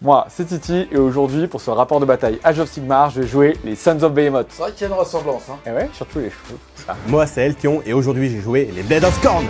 Moi, c'est Titi et aujourd'hui, pour ce rapport de bataille Age of Sigmar, je vais jouer les Sons of Behemoth. C'est vrai qu'il y a une ressemblance, hein. Et ouais, surtout les cheveux. Ça. Moi, c'est Eltion et aujourd'hui, j'ai joué les Blade of Scorn.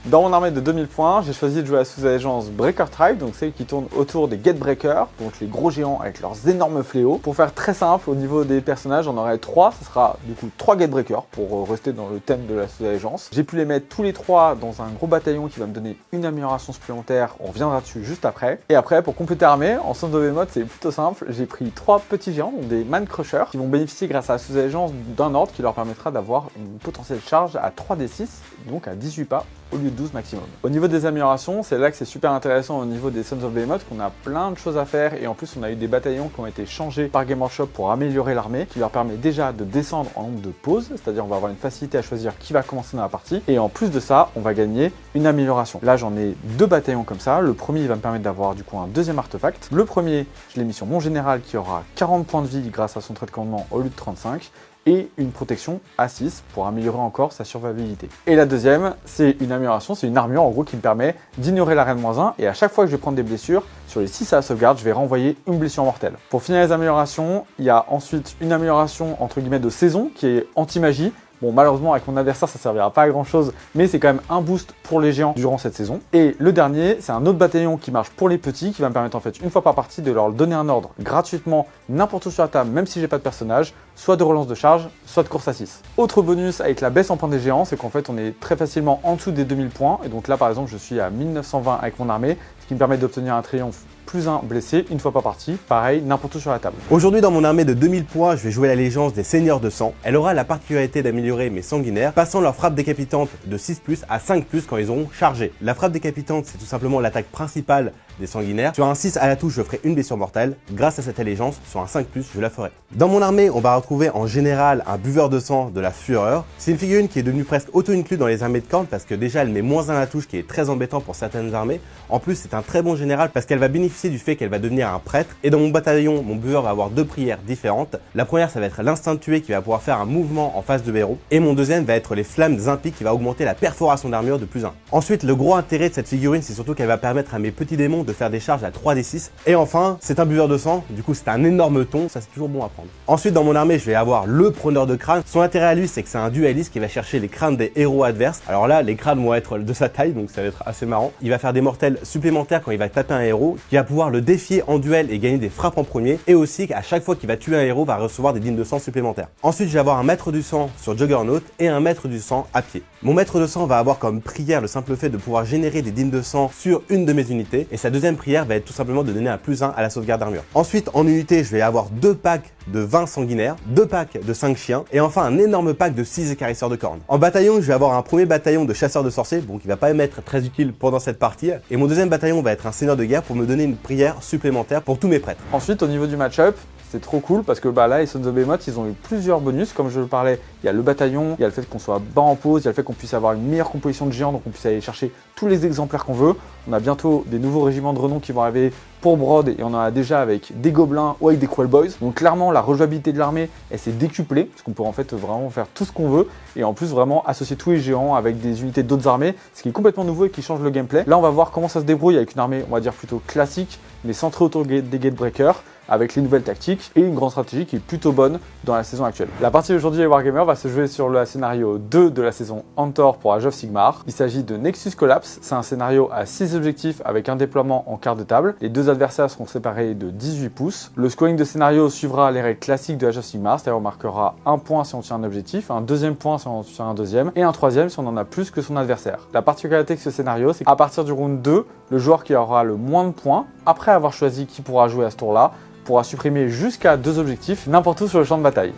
Dans mon armée de 2000 points, j'ai choisi de jouer la sous-allégeance Breaker Tribe, donc celle qui tourne autour des Gatebreakers, donc les gros géants avec leurs énormes fléaux. Pour faire très simple, au niveau des personnages, j'en aurai 3, ce sera du coup 3 Gatebreakers pour rester dans le thème de la sous-allégeance. J'ai pu les mettre tous les 3 dans un gros bataillon qui va me donner une amélioration supplémentaire, on reviendra dessus juste après. Et après, pour compléter l'armée, en Sons of Behemoth, c'est plutôt simple, j'ai pris 3 petits géants, donc des Man Crushers, qui vont bénéficier grâce à la sous-allégeance d'un ordre qui leur permettra d'avoir une potentielle charge à 3d6, donc à 18 pas au lieu de 12 maximum. Au niveau des améliorations, c'est là que c'est super intéressant au niveau des Sons of Behemoth, qu'on a plein de choses à faire et en plus on a eu des bataillons qui ont été changés par Game Workshop pour améliorer l'armée, qui leur permet déjà de descendre en nombre de pauses, c'est-à-dire on va avoir une facilité à choisir qui va commencer dans la partie, et en plus de ça, on va gagner une amélioration. Là j'en ai 2 bataillons comme ça, le premier il va me permettre d'avoir du coup un deuxième artefact. Le premier, je l'ai mis sur mon général qui aura 40 points de vie grâce à son trait de commandement au lieu de 35, et une protection à 6 pour améliorer encore sa survivabilité. Et la deuxième, c'est une amélioration, c'est une armure en gros qui me permet d'ignorer l'arène -1 et à chaque fois que je vais prendre des blessures, sur les 6 à la sauvegarde, je vais renvoyer une blessure mortelle. Pour finir les améliorations, il y a ensuite une amélioration entre guillemets de saison qui est anti-magie. Bon, malheureusement, avec mon adversaire, ça servira pas à grand chose, mais c'est quand même un boost pour les géants durant cette saison. Et le dernier, c'est un autre bataillon qui marche pour les petits, qui va me permettre en fait, une fois par partie, de leur donner un ordre gratuitement, n'importe où sur la table, même si j'ai pas de personnage, soit de relance de charge, soit de course à 6. Autre bonus avec la baisse en points des géants, c'est qu'en fait, on est très facilement en dessous des 2000 points. Et donc là, par exemple, je suis à 1920 avec mon armée, ce qui me permet d'obtenir un triomphe plus un blessé, une fois par partie, pareil, n'importe où sur la table. Aujourd'hui, dans mon armée de 2000 points, je vais jouer l'allégeance des Seigneurs de Sang. Elle aura la particularité d'améliorer mes sanguinaires, passant leur frappe décapitante de 6+, à 5+ quand ils auront chargé. La frappe décapitante, c'est tout simplement l'attaque principale des sanguinaires. Sur un 6 à la touche, je ferai une blessure mortelle. Grâce à cette allégeance, sur un 5+, je la ferai. Dans mon armée, on va retrouver en général un buveur de sang de la Fureur. C'est une figurine qui est devenue presque auto-inclue dans les armées de Khorne parce que déjà elle met -1 à la touche, qui est très embêtant pour certaines armées. En plus, c'est un très bon général parce qu'elle va bénéficier du fait qu'elle va devenir un prêtre. Et dans mon bataillon, mon buveur va avoir 2 prières différentes. La première, ça va être l'instinct de tuer qui va pouvoir faire un mouvement en face de héros. Et mon deuxième va être les flammes impiques qui va augmenter la perforation d'armure de +1. Ensuite, le gros intérêt de cette figurine, c'est surtout qu'elle va permettre à mes petits démons de faire des charges à 3d6. Et enfin, c'est un buveur de sang, du coup c'est un énorme ton, ça c'est toujours bon à prendre. Ensuite, dans mon armée, je vais avoir le preneur de crâne. Son intérêt à lui, c'est que c'est un dualiste qui va chercher les crânes des héros adverses. Alors là, les crânes vont être de sa taille, donc ça va être assez marrant. Il va faire des mortels supplémentaires quand il va taper un héros, qui va pouvoir le défier en duel et gagner des frappes en premier, et aussi qu'à chaque fois qu'il va tuer un héros, va recevoir des dignes de sang supplémentaires. Ensuite, je vais avoir un maître du sang sur Juggernaut et un maître du sang à pied. Mon maître de sang va avoir comme prière le simple fait de pouvoir générer des dignes de sang sur une de mes unités, et sa deuxième prière va être tout simplement de donner un +1 à la sauvegarde d'armure. Ensuite, en unité, je vais avoir 2 packs de 20 sanguinaires, 2 packs de 5 chiens, et enfin un énorme pack de 6 écarisseurs de cornes. En bataillon, je vais avoir un premier bataillon de chasseurs de sorciers, bon qui va pas m'être très utile pendant cette partie, et mon deuxième bataillon va être un seigneur de guerre pour me donner une prière supplémentaire pour tous mes prêtres. Ensuite, au niveau du match-up, c'est trop cool parce que là, les Sons of Behemoth, ils ont eu plusieurs bonus. Comme je le parlais, il y a le bataillon, il y a le fait qu'on soit bas en pause, il y a le fait qu'on puisse avoir une meilleure composition de géants, donc on puisse aller chercher tous les exemplaires qu'on veut. On a bientôt des nouveaux régiments de renom qui vont arriver pour Brod et on en a déjà avec des gobelins ou avec des Quell Boys. Donc clairement, la rejouabilité de l'armée, elle s'est décuplée parce qu'on peut en fait vraiment faire tout ce qu'on veut et en plus vraiment associer tous les géants avec des unités d'autres armées, ce qui est complètement nouveau et qui change le gameplay. Là, on va voir comment ça se débrouille avec une armée, on va dire plutôt classique, mais centrée autour des Gatebreakers, avec les nouvelles tactiques et une grande stratégie qui est plutôt bonne dans la saison actuelle. La partie d'aujourd'hui des Wargamers va se jouer sur le scénario 2 de la saison Antor pour Age of Sigmar. Il s'agit de Nexus Collapse, c'est un scénario à 6 objectifs avec un déploiement en quart de table. Les 2 adversaires seront séparés de 18 pouces. Le scoring de scénario suivra les règles classiques de Age of Sigmar, c'est-à-dire on marquera un point si on tient un objectif, un deuxième point si on tient un deuxième, et un troisième si on en a plus que son adversaire. La particularité de ce scénario, c'est qu'à partir du round 2, le joueur qui aura le moins de points, après avoir choisi qui pourra jouer à ce tour-là, pourra supprimer jusqu'à 2 objectifs n'importe où sur le champ de bataille.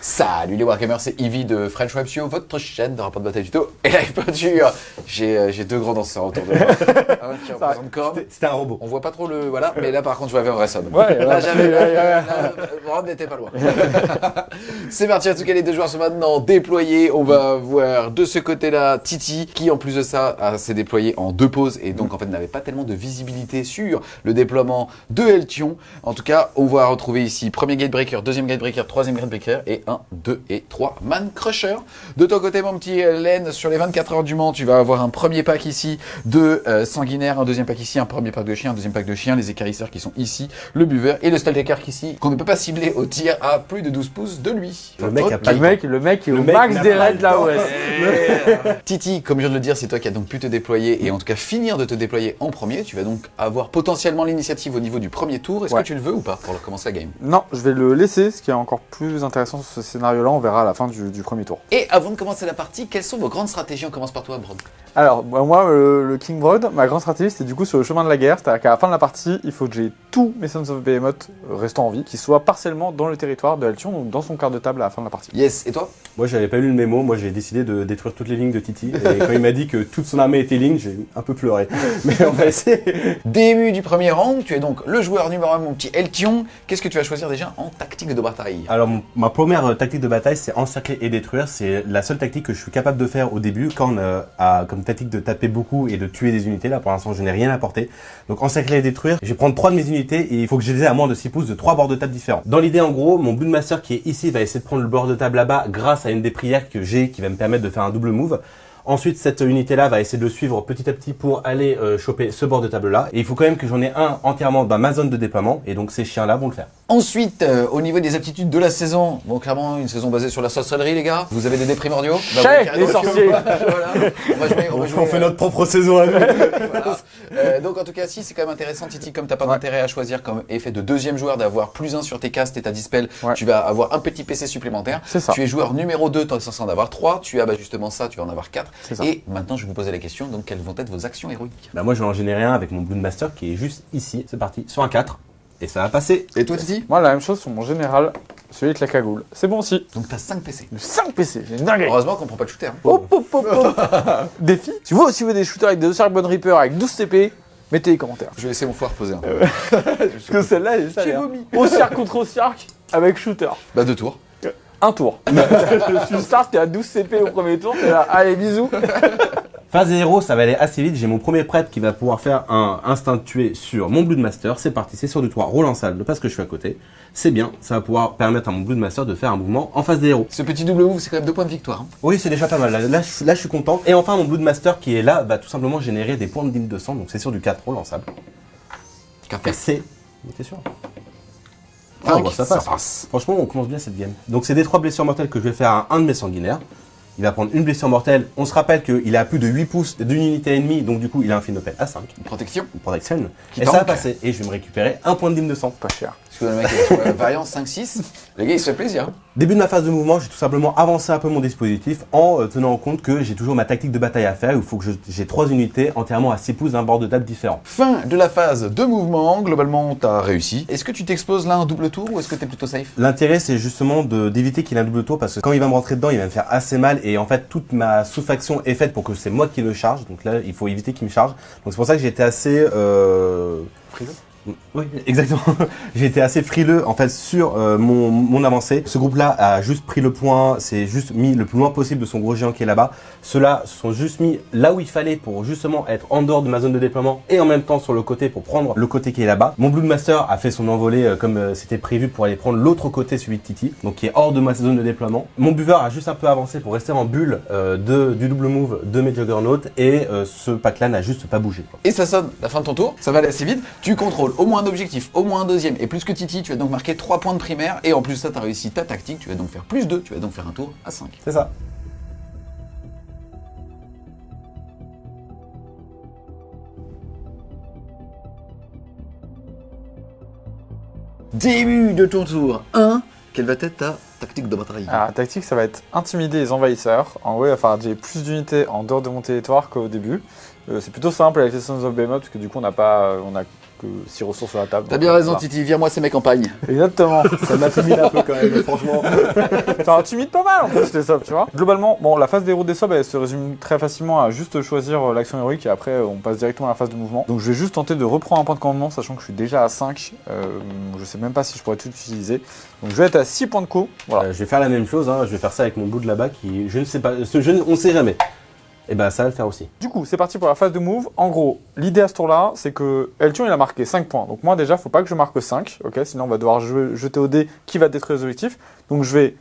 Salut les Wargamers, c'est Ivy de French Web Studio, votre chaîne de rapport de bataille tuto et live peinture. J'ai deux grands danseurs autour de moi. Un qui représente Corbe. C'était un robot. On voit pas trop le... Voilà, mais là par contre je vois un vrai somme. Ouais, là j'avais... Rome n'était pas loin. C'est parti, en tout cas les deux joueurs sont maintenant déployés. On va voir de ce côté-là Titi qui en plus de ça s'est déployé en 2 pauses et donc en fait n'avait pas tellement de visibilité sur le déploiement de Eltion. En tout cas, on va retrouver ici premier Gatebreaker, deuxième Gatebreaker, troisième Gatebreaker et 1, 2 et 3 Man Crusher. De ton côté mon petit Len, sur les 24 heures du Mans, tu vas avoir un premier pack ici de sanguinaire, un deuxième pack ici, un premier pack de chiens, un deuxième pack de chiens, les écarisseurs qui sont ici, le buveur et le Stalker qui ici, qu'on ne peut pas cibler au tir à plus de 12 pouces de lui. Le mec a Le mec est au max des raids là, ouais. Titi, comme je viens de le dire, c'est toi qui as donc pu te déployer et en tout cas finir de te déployer en premier. Tu vas donc avoir potentiellement l'initiative au niveau du premier tour. Est-ce que tu le veux ou pas pour commencer la game? Non, je vais le laisser, ce qui est encore plus intéressant sur ce scénario-là, on verra à la fin du premier tour. Et avant de commencer la partie, quelles sont vos grandes stratégies? On commence par toi, Brod. Alors, moi, le King Broad, ma grande stratégie, c'était du coup sur le chemin de la guerre, c'est-à-dire qu'à la fin de la partie, il faut que j'ai tous mes Sons of Behemoth restant en vie, qui soient partiellement dans le territoire de Eltion, donc dans son quart de table à la fin de la partie. Yes, et toi? Moi, j'avais pas lu le mémo. Moi, j'ai décidé de détruire toutes les lignes de Titi. Et quand il m'a dit que toute son armée était ligne, j'ai un peu pleuré. Mais on va essayer. Début du premier round, tu es donc le joueur numéro 1, mon petit Eltion. Qu'est-ce que tu vas choisir déjà en tactique de bataille? Alors, ma première tactique de bataille, c'est encercler et détruire. C'est la seule tactique que je suis capable de faire au début quand on a comme tactique de taper beaucoup et de tuer des unités. Là, pour l'instant, je n'ai rien apporté. Donc, encercler et détruire, je vais prendre 3 de mes unités et il faut que je les ai à moins de 6 pouces de 3 bords de table différents. Dans l'idée, en gros, mon Bloodmaster qui est ici va essayer de prendre le bord de table là-bas grâce à une des prières que j'ai qui va me permettre de faire un double move. Ensuite, cette unité-là va essayer de le suivre petit à petit pour aller choper ce bord de table-là. Et il faut quand même que j'en ai un entièrement dans ma zone de déploiement. Et donc, ces chiens-là vont le faire. Ensuite, au niveau des aptitudes de la saison, bon, clairement, une saison basée sur la sorcellerie, les gars. Vous avez des dés primordiaux? Les sorciers. Voilà. On fait notre propre saison à nous. Voilà. Donc, en tout cas, si, c'est quand même intéressant, Titi, comme t'as pas d'intérêt à choisir comme effet de deuxième joueur d'avoir plus 1 sur tes castes et ta dispel, tu vas avoir un petit PC supplémentaire. C'est ça. Tu es joueur numéro 2, tu es censé en avoir 3. Tu as justement ça, tu vas en avoir 4. C'est ça. Et maintenant, je vais vous poser la question, donc quelles vont être vos actions héroïques? Bah, moi, je vais en générer un avec mon Bloodmaster qui est juste ici. C'est parti, sur un 4. Et ça va passer. Et toi, Titi? Moi, la même chose sur mon général, celui avec la cagoule. C'est bon aussi. Donc, t'as 5 PC. 5 PC, j'ai une dinguerie. Heureusement qu'on prend pas de shooter. Hein. Hop, hop, hop, hop. Défi. Tu vois aussi vous des shooters avec des Osiark Bone Reaper avec 12 TP, mettez les commentaires. Je vais laisser mon foire poser un peu. Parce que celle-là, elle est J'ai salée. vomi. Osiark contre Osiark avec shooter. Bah, 2 tours. Un tour. Tu start, t'es à 12 CP au premier tour, t'es là, allez, bisous. Phase 0, ça va aller assez vite. J'ai mon premier prêtre qui va pouvoir faire un instinct de tuer sur mon Bloodmaster. C'est parti, c'est sur du 3, relançable parce que je suis à côté. C'est bien, ça va pouvoir permettre à mon Bloodmaster de faire un mouvement en phase des héros. Ce petit double move, c'est quand même 2 points de victoire. Hein. Oui, c'est déjà pas mal. Là, je suis content. Et enfin, mon Bloodmaster qui est là va tout simplement générer des points de 1200. Donc c'est sur du 4 relançable. Café. C'est. T'es sûr? Ah, bah, ça passe. Franchement, on commence bien cette game. Donc c'est des 3 blessures mortelles que je vais faire à un de mes sanguinaires. Il va prendre une blessure mortelle. On se rappelle qu'il a plus de 8 pouces d'une unité ennemie, donc du coup il a un Phinopel à 5. Une protection. Une protection. Qui Et tank. ça va passer. Et je vais me récupérer un point de 1200. Pas cher. Parce que le mec est sur la variance 5-6. Les gars, il se fait plaisir. Début de ma phase de mouvement, j'ai tout simplement avancé un peu mon dispositif en tenant en compte que j'ai toujours ma tactique de bataille à faire. Il faut que j'ai 3 unités entièrement à 6 pouces d'un bord de table différent. Fin de la phase de mouvement. Globalement, t'as réussi. Est-ce que tu t'exposes là un double tour ou est-ce que t'es plutôt safe? L'intérêt, c'est justement d'éviter qu'il ait un double tour parce que quand il va me rentrer dedans, il va me faire assez mal et en fait, toute ma sous-faction est faite pour que c'est moi qui le charge. Donc là, il faut éviter qu'il me charge. Donc c'est pour ça que j'ai été assez... Frileux. Oui, exactement. J'ai été assez frileux en fait sur mon avancée. Ce groupe-là a juste pris le point, c'est juste mis le plus loin possible de son gros géant qui est là-bas. Ceux-là sont juste mis là où il fallait pour justement être en dehors de ma zone de déploiement et en même temps sur le côté pour prendre le côté qui est là-bas. Mon Bloodmaster a fait son envolée comme c'était prévu pour aller prendre l'autre côté, celui de Titi, donc qui est hors de ma zone de déploiement. Mon buveur a juste un peu avancé pour rester en bulle du double move de mes Juggernaut et ce pack-là n'a juste pas bougé, quoi. Et ça sonne la fin de ton tour. Ça va aller assez vite. Tu contrôles au moins un objectif, au moins un deuxième. Et plus que Titi, tu vas donc marquer 3 points de primaire. Et en plus de ça, tu as réussi ta tactique. Tu vas donc faire plus 2. Tu vas donc faire un tour à 5. C'est ça. Début de ton tour 1. Quelle va être ta tactique de bataille? Alors, la tactique, ça va être intimider les envahisseurs. En vrai, enfin, j'ai plus d'unités en dehors de mon territoire qu'au début. C'est plutôt simple avec les Sons of Behemoth, parce que du coup, on a quelques 6 ressources sur la table. T'as Donc, bien raison, voilà. Titi, vire-moi ces mecs en pagne. Exactement. Ça m'intimide un peu quand même, franchement. Ça intimide pas mal en plus les subs, tu vois. Globalement, bon, la phase des routes des subs, elle se résume très facilement à juste choisir l'action héroïque et après on passe directement à la phase de mouvement. Donc je vais juste tenter de reprendre un point de commandement, sachant que je suis déjà à 5. Je sais même pas si je pourrais tout utiliser. Donc je vais être à 6 points de co. Voilà. Je vais faire la même chose, hein. Je vais faire ça avec mon bout de là-bas qui, je ne sais pas, on ne sait jamais. Et bah ça va le faire aussi. Du coup, c'est parti pour la phase de move. En gros, l'idée à ce tour-là, c'est que Eltion il a marqué 5 points. Donc moi déjà, faut pas que je marque 5, ok? Sinon on va devoir jeter au dé qui va détruire les objectifs. Donc je vais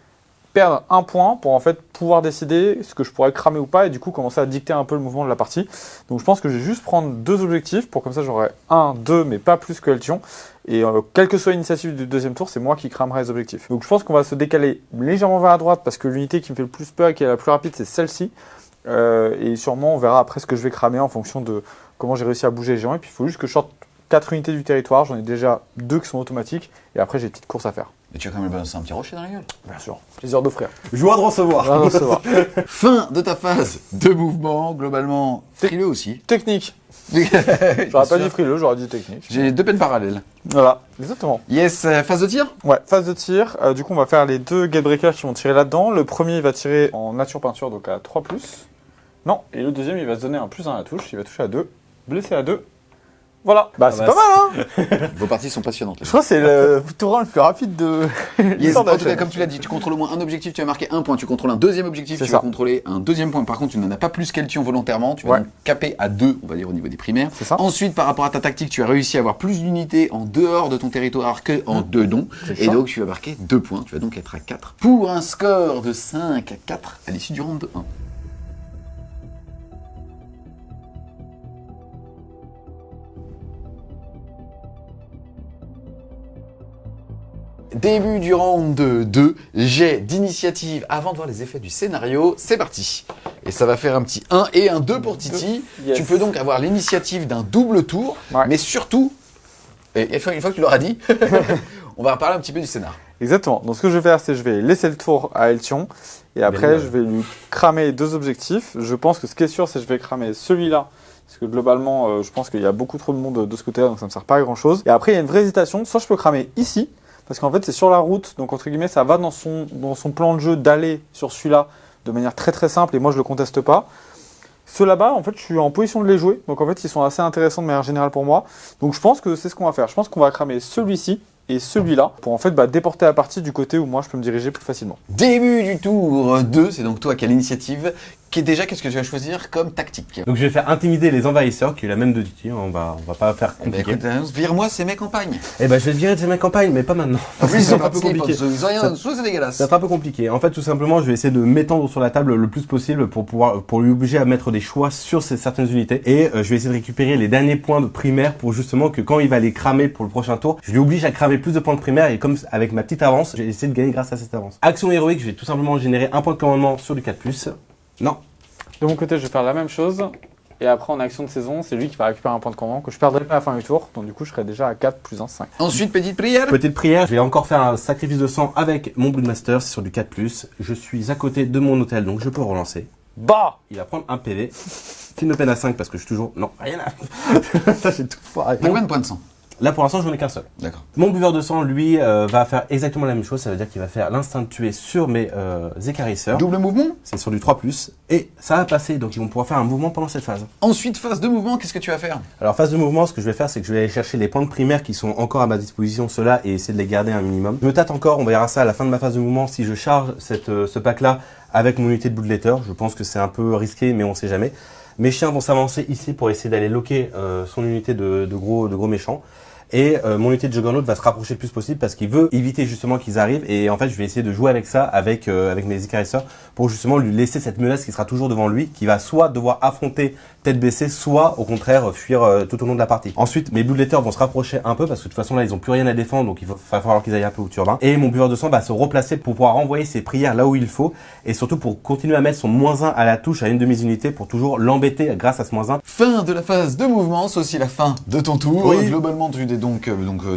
perdre un point pour en fait pouvoir décider ce que je pourrais cramer ou pas et du coup commencer à dicter un peu le mouvement de la partie. Donc je pense que je vais juste prendre 2 objectifs pour comme ça j'aurai 1, 2 mais pas plus que Eltion. Et quelle que soit l'initiative du deuxième tour, c'est moi qui cramerai les objectifs. Donc je pense qu'on va se décaler légèrement vers la droite parce que l'unité qui me fait le plus peur et qui est la plus rapide c'est celle-ci. Et sûrement on verra après ce que je vais cramer en fonction de comment j'ai réussi à bouger les géants. Et puis il faut juste que je sorte 4 unités du territoire, j'en ai déjà 2 qui sont automatiques et après j'ai des petites courses à faire. Mais tu vas quand même balancer un petit rocher dans la gueule. Bien sûr, plaisir d'offrir. Joie de recevoir. Ah, non, ça va. Fin de ta phase de mouvement, globalement frileux aussi. Technique. J'aurais J'aurais pas dit frileux, j'aurais dit technique. J'ai 2 peines parallèles. Voilà, exactement. Yes, phase de tir. Ouais, phase de tir. Du coup, on va faire les 2 gatebreakers qui vont tirer là-dedans. Le premier, il va tirer en nature peinture, donc à 3+. Non, et le deuxième, il va se donner un +1 à la touche. Il va toucher à 2, blessé à 2. Voilà, bah c'est bah, pas mal, hein. Vos parties sont passionnantes. Je crois que c'est le tour le plus rapide de Yes, l'histoire de en la tout cas, chaîne. comme tu l'as dit, tu contrôles au moins un objectif, tu vas marquer un point. Tu contrôles un deuxième objectif, C'est tu ça. vas contrôler un deuxième point. Par contre, tu n'en as pas plus qu'Eltion volontairement. Tu vas Ouais. donc caper à 2, on va dire au niveau des primaires. C'est ça. Ensuite, par rapport à ta tactique, tu as réussi à avoir plus d'unités en dehors de ton territoire que en dedans. C'est Et ça. donc, tu vas marquer 2 points. Tu vas donc être à 4 pour un score de 5 à 4 à l'issue du round de 1. Début du round de 2, jet d'initiative avant de voir les effets du scénario, c'est parti. Et ça va faire un petit 1 et un 2 pour Titi. Yes. Tu peux donc avoir l'initiative d'un double tour, Ouais. mais surtout, et une fois que tu l'auras dit, on va parler un petit peu du scénar. Exactement. Donc ce que je vais faire, c'est que je vais laisser le tour à Eltion. Et après, Bien. je vais lui cramer 2 objectifs. Je pense que ce qui est sûr, c'est que je vais cramer celui-là. Parce que globalement, je pense qu'il y a beaucoup trop de monde de ce côté-là, donc ça ne me sert pas à grand-chose. Et après, il y a une vraie hésitation. Soit je peux cramer ici, parce qu'en fait, c'est sur la route. Donc entre guillemets, ça va dans son plan de jeu d'aller sur celui-là de manière très très simple. Et moi, je le conteste pas. Ceux là-bas, en fait, je suis en position de les jouer. Donc en fait, ils sont assez intéressants de manière générale pour moi. Donc je pense que c'est ce qu'on va faire. Je pense qu'on va cramer celui-ci et celui-là pour en fait déporter la partie du côté où moi je peux me diriger plus facilement. Début du tour 2, c'est donc toi qui as l'initiative. Qu'est-ce que tu vas choisir comme tactique? Donc je vais faire intimider les envahisseurs, qui est la même de Titi, on va pas faire Eh ben, compliqué. écoute, vire-moi ces mecs en pagne. Eh ben je vais te virer de ma campagne, mais pas maintenant. En plus, ils sont un pas peu compliqués. compliqué. Ils ont rien en dessous, c'est dégueulasse. Ça va être un peu compliqué. En fait, tout simplement, je vais essayer de m'étendre sur la table le plus possible pour lui obliger à mettre des choix sur certaines unités. Et je vais essayer de récupérer les derniers points de primaire pour justement que quand il va les cramer pour le prochain tour, je lui oblige à cramer plus de points de primaire et comme avec ma petite avance, j'ai essayé de gagner grâce à cette avance. Action héroïque, je vais tout simplement générer un point de commandement sur du 4+. Non. De mon côté, je vais faire la même chose. Et après, en action de saison, c'est lui qui va récupérer un point de commandement que je perdrai pas à la fin du tour. Donc du coup, je serai déjà à 4 plus 1, 5. Ensuite, petite prière. Petite prière, je vais encore faire un sacrifice de sang avec mon Bloodmaster, c'est sur du 4+. Je suis à côté de mon hôtel, donc je peux relancer. Bah Il va prendre un PV. S'il me peine à 5 parce que je suis toujours... Non, rien à... J'ai tout foiré. T'as combien de points de sang? Là, pour l'instant, j'en ai qu'un seul. D'accord. Mon buveur de sang, lui, va faire exactement la même chose. Ça veut dire qu'il va faire l'instinct de tuer sur mes écarisseurs. Double mouvement. C'est sur du 3+. Et ça va passer, donc ils vont pouvoir faire un mouvement pendant cette phase. Ensuite, phase de mouvement, qu'est-ce que tu vas faire? Alors, phase de mouvement, ce que je vais faire, c'est que je vais aller chercher les points de primaire qui sont encore à ma disposition, ceux-là, et essayer de les garder un minimum. Je me tâte encore, on verra ça à la fin de ma phase de mouvement, si je charge ce pack-là avec mon unité de Bloodletter. Je pense que c'est un peu risqué, mais on sait jamais. Mes chiens vont s'avancer ici pour essayer d'aller loquer son unité de gros méchants. Et mon unité de Juggernaut va se rapprocher le plus possible parce qu'il veut éviter justement qu'ils arrivent. Et en fait, je vais essayer de jouer avec ça, avec mes écarisseurs, pour justement lui laisser cette menace qui sera toujours devant lui, qui va soit devoir affronter tête baissée, soit au contraire fuir tout au long de la partie. Ensuite, mes Bloodletters vont se rapprocher un peu parce que de toute façon là, ils ont plus rien à défendre, donc il va falloir qu'ils aillent un peu au turbin. Et mon buveur de sang va se replacer pour pouvoir envoyer ses prières là où il faut, et surtout pour continuer à mettre son -1 à la touche à une de mes unités pour toujours l'embêter grâce à ce -1. Fin de la phase de mouvement, c'est aussi la fin de ton tour. Oui. Globalement, tu es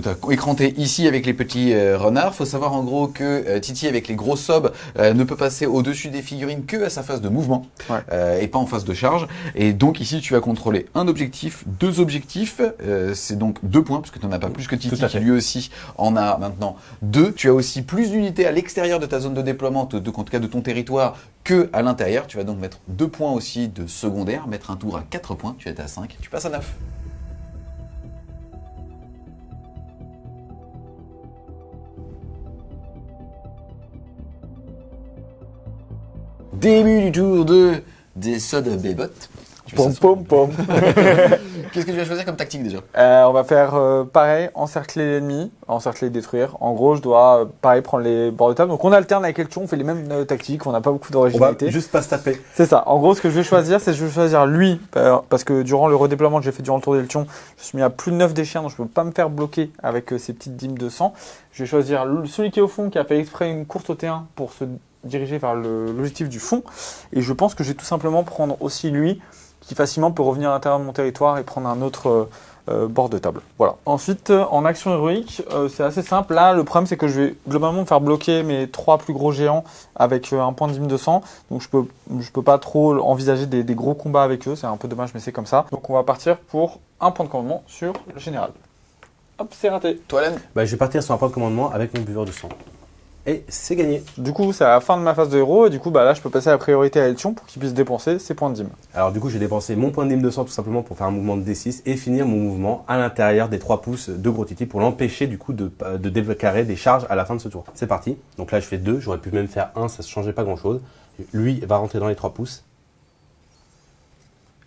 t'as écranté ici avec les petits renards. Faut savoir en gros que Titi avec les gros subs ne peut passer au-dessus des figurines que à sa phase de mouvement Ouais. et pas en phase de charge. Et donc donc ici, tu vas contrôler un objectif, 2 objectifs. C'est donc 2 points, parce que tu n'en as pas plus que Titi, Tout à qui fait. lui aussi en a maintenant 2. Tu as aussi plus d'unités à l'extérieur de ta zone de déploiement, en tout cas de ton territoire, que à l'intérieur. Tu vas donc mettre 2 points aussi de secondaire, mettre un tour à 4 points. Tu es à 5, tu passes à 9. Début du tour des Soda Bebot. Pom pom pom. Qu'est-ce que tu vas choisir comme tactique déjà? On va faire pareil, encercler l'ennemi, encercler et détruire. En gros, je dois pareil prendre les bords de table. Donc on alterne avec Eltion, on fait les mêmes tactiques, on n'a pas beaucoup On va d'originalité. juste pas se taper. C'est ça. En gros, ce que je vais choisir, c'est que je vais choisir lui, parce que durant le redéploiement que j'ai fait durant le tour d'Eltion, je suis mis à plus de 9 des chiens, donc je peux pas me faire bloquer avec ces petites dîmes de sang. Je vais choisir celui qui est au fond, qui a fait exprès une course au T1 pour se diriger vers l'objectif du fond. Et je pense que je vais tout simplement prendre aussi lui, qui facilement peut revenir à l'intérieur de mon territoire et prendre un autre bord de table. Voilà. Ensuite, en action héroïque, c'est assez simple. Là, le problème, c'est que je vais globalement me faire bloquer mes 3 plus gros géants avec un point de dîme de sang. Donc, je peux pas trop envisager des gros combats avec eux. C'est un peu dommage, mais c'est comme ça. Donc, on va partir pour un point de commandement sur le général. Hop, c'est raté. Toi, Len? Bah, je vais partir sur un point de commandement avec mon buveur de sang. Et c'est gagné. Du coup, c'est à la fin de ma phase de héros. Et du coup, là, je peux passer la priorité à Eltion pour qu'il puisse dépenser ses points de dîme. Alors du coup, j'ai dépensé mon point de dîme de sang tout simplement pour faire un mouvement de D6 et finir mon mouvement à l'intérieur des 3 pouces de Gros Titi pour l'empêcher du coup de décarrer des charges à la fin de ce tour. C'est parti. Donc là, je fais 2. J'aurais pu même faire 1, ça ne changeait pas grand-chose. Lui va rentrer dans les 3 pouces.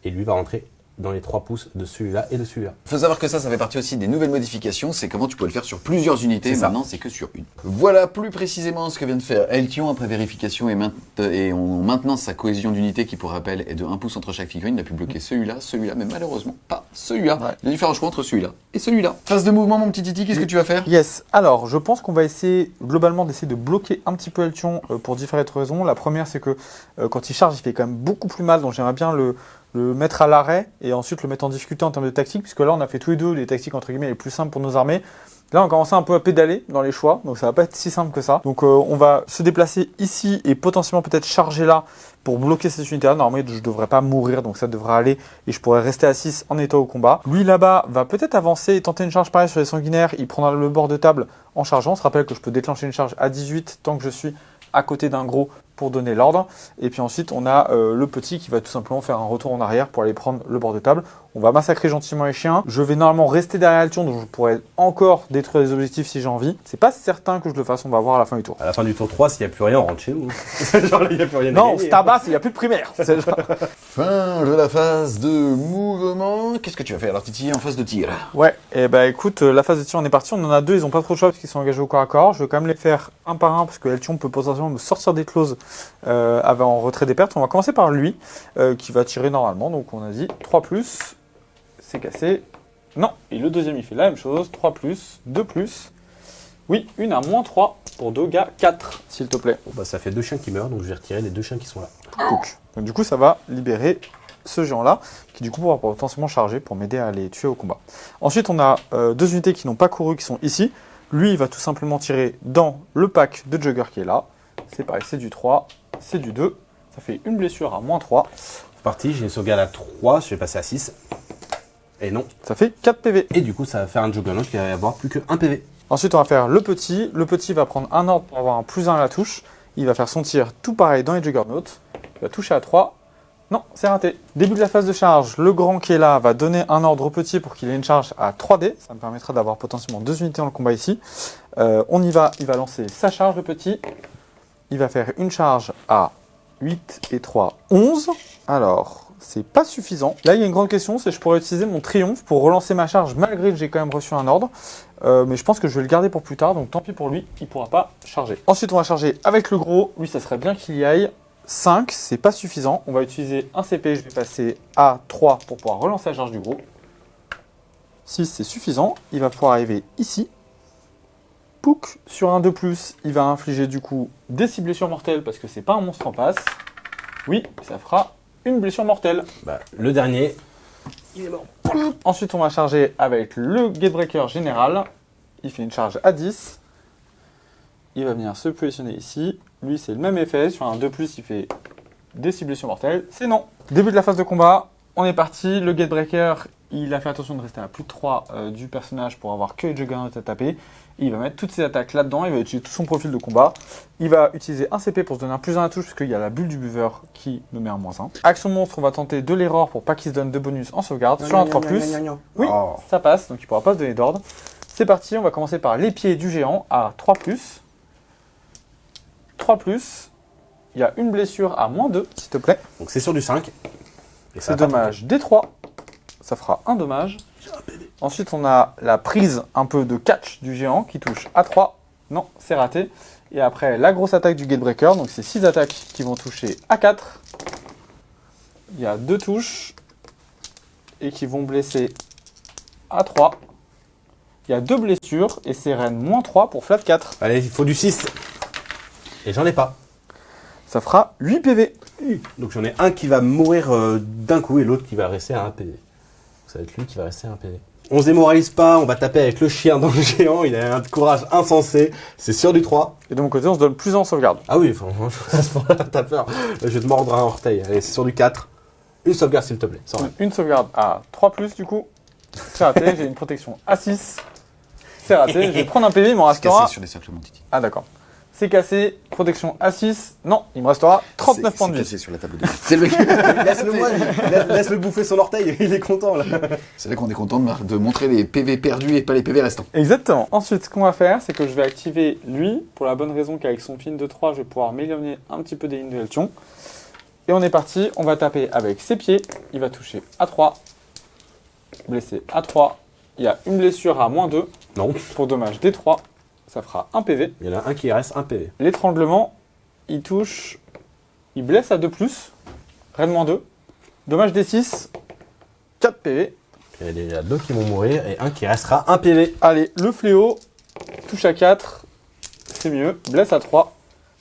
Et lui va rentrer dans les 3 pouces de celui-là et de celui-là. Il faut savoir que ça fait partie aussi des nouvelles modifications. C'est comment tu peux le faire sur plusieurs unités. C'est ça. Maintenant, c'est que sur une. Voilà plus précisément ce que vient de faire Eltion après vérification et en maintenant sa cohésion d'unités qui, pour rappel, est de 1 pouce entre chaque figurine. Il a pu bloquer celui-là, mais malheureusement pas celui-là. Ouais. Il y a différents choix entre celui-là et celui-là. Phase de mouvement, mon petit Titi, qu'est-ce que tu vas faire? Yes. Alors, je pense qu'on va essayer globalement d'essayer de bloquer un petit peu Eltion pour différentes raisons. La première, c'est que quand il charge, il fait quand même beaucoup plus mal. Donc, j'aimerais bien le mettre à l'arrêt et ensuite le mettre en difficulté en termes de tactique, puisque là, on a fait tous les deux les tactiques entre guillemets les plus simples pour nos armées. Là, on commence un peu à pédaler dans les choix, donc ça va pas être si simple que ça. Donc, on va se déplacer ici et potentiellement peut-être charger là pour bloquer cette unité-là. Normalement, je devrais pas mourir, donc ça devrait aller et je pourrais rester à 6 en état au combat. Lui, là-bas, va peut-être avancer et tenter une charge pareille sur les sanguinaires. Il prendra le bord de table en chargeant. On se rappelle que je peux déclencher une charge à 18 tant que je suis à côté d'un gros pour donner l'ordre. Et puis ensuite, on a le petit qui va tout simplement faire un retour en arrière pour aller prendre le bord de table. On va massacrer gentiment les chiens. Je vais normalement rester derrière Eltion, donc je pourrais encore détruire les objectifs si j'ai envie. C'est pas certain que je le fasse, on va voir à la fin du tour. À la fin du tour 3, s'il n'y a plus rien, on rentre chez nous. Genre, il n'y a plus rien à Non, on gagner. se tabasse, il n'y a plus de primaire. C'est genre- Fin de la phase de mouvement. Qu'est-ce que tu vas faire alors, Titi, en phase de tir? Ouais, et bah écoute, la phase de tir on est parti, on en a 2, ils ont pas trop de choix parce qu'ils sont engagés au corps à corps. Je vais quand même les faire un par un parce que Eltion peut potentiellement me sortir des clauses en retrait des pertes. On va commencer par lui qui va tirer normalement, donc on a dit 3+, c'est cassé. Non, et le deuxième il fait la même chose, 3+, 2+. Oui, une à -3 pour 2 gars, 4 s'il te plaît. Bon, bah, ça fait 2 chiens qui meurent, donc je vais retirer les 2 chiens qui sont là. Donc du coup ça va libérer ce géant-là, qui du coup pourra potentiellement charger pour m'aider à les tuer au combat. Ensuite, on a 2 unités qui n'ont pas couru, qui sont ici. Lui, il va tout simplement tirer dans le pack de Jugger qui est là. C'est pareil, c'est du 3, c'est du 2. Ça fait une blessure à -3. C'est parti, j'ai une sauvegarde à 3, je vais passer à 6. Et non. Ça fait 4 PV. Et du coup, ça va faire un Juggernaut qui va avoir plus que 1 PV. Ensuite, on va faire le petit. Le petit va prendre un ordre pour avoir un +1 à la touche. Il va faire son tir tout pareil dans les Juggernauts. Il va toucher à 3. Non, c'est raté. Début de la phase de charge, le grand qui est là va donner un ordre au petit pour qu'il ait une charge à 3D. Ça me permettra d'avoir potentiellement 2 unités dans le combat ici. On y va, il va lancer sa charge, le petit. Il va faire une charge à 8 et 3, 11. Alors, c'est pas suffisant. Là, il y a une grande question, c'est que je pourrais utiliser mon triomphe pour relancer ma charge malgré que j'ai quand même reçu un ordre. Mais je pense que je vais le garder pour plus tard, donc tant pis pour lui, il pourra pas charger. Ensuite, on va charger avec le gros. Lui, ça serait bien qu'il y aille. 5, c'est pas suffisant. On va utiliser un CP, je vais passer à 3 pour pouvoir relancer la charge du gros. 6, c'est suffisant. Il va pouvoir arriver ici. Pouk, sur un 2+, il va infliger du coup des 6 blessures mortelles parce que c'est pas un monstre en passe. Oui, ça fera une blessure mortelle. Bah, le dernier. Ensuite, on va charger avec le Gatebreaker général. Il fait une charge à 10. Il va venir se positionner ici. Lui, c'est le même effet. Sur un 2+, il fait des 6 blessures mortelles. C'est non. Début de la phase de combat. On est parti, le Gatebreaker, il a fait attention de rester à plus de 3 du personnage pour avoir que les Juggernaut à taper. Et il va mettre toutes ses attaques là-dedans, il va utiliser tout son profil de combat. Il va utiliser un CP pour se donner un +1 à la touche, parce qu'il y a la bulle du buveur qui me met un -1. Action monstre, on va tenter de l'erreur pour pas qu'il se donne de bonus en sauvegarde sur un 3+. Oui, ça passe, donc il pourra pas se donner d'ordre. C'est parti, on va commencer par les pieds du géant à 3+. 3+. Il y a une blessure à -2, s'il te plaît. Donc c'est sur du 5. C'est dommage D3. Ça fera un dommage. Ensuite, on a la prise un peu de catch du géant qui touche à 3. Non, c'est raté. Et après, la grosse attaque du Gatebreaker. Donc, c'est 6 attaques qui vont toucher à 4. Il y a 2 touches. Et qui vont blesser à 3. Il y a 2 blessures. Et c'est Rennes -3 pour flat 4. Allez, il faut du 6. Et j'en ai pas. Ça fera 8 PV. Donc j'en ai un qui va mourir d'un coup et l'autre qui va rester à 1 PV. Ça va être lui qui va rester à 1 PV. On se démoralise pas, on va taper avec le chien dans le géant, il a un courage insensé, c'est sur du 3. Et de mon côté, on se donne plus en sauvegarde. Ah oui, franchement, t'as peur. Je vais te mordre un orteil. Allez, c'est sur du 4. Une sauvegarde s'il te plaît. Sans rien. Une sauvegarde à 3+, du coup. C'est raté, j'ai une protection à 6. C'est raté, je vais prendre un PV, il m'en C'est restera... cassé sur les cercles, mon titi. Ah d'accord. C'est cassé, protection à 6. Non, il me restera 39 points de C'est vie. cassé sur la table de C'est le mec. Laisse-le moi, laisse-le bouffer son orteil, il est content là. C'est là qu'on est content de montrer les PV perdus et pas les PV restants. Exactement. Ensuite, ce qu'on va faire, c'est que je vais activer lui, pour la bonne raison qu'avec son pin de 3, je vais pouvoir m'éloigner un petit peu des lignes de Eltion. Et on est parti, on va taper avec ses pieds. Il va toucher à 3. Blessé à 3. Il y a une blessure à -2. Non. Pour dommage D3. Ça fera 1 PV. Il y en a un qui reste 1 PV. L'étranglement, il touche... Il blesse à 2+. Rennes -2. Dommage D6. 4 PV. Et il y a 2 qui vont mourir et un qui restera 1 PV. Allez, le fléau. Touche à 4. C'est mieux. Blesse à 3.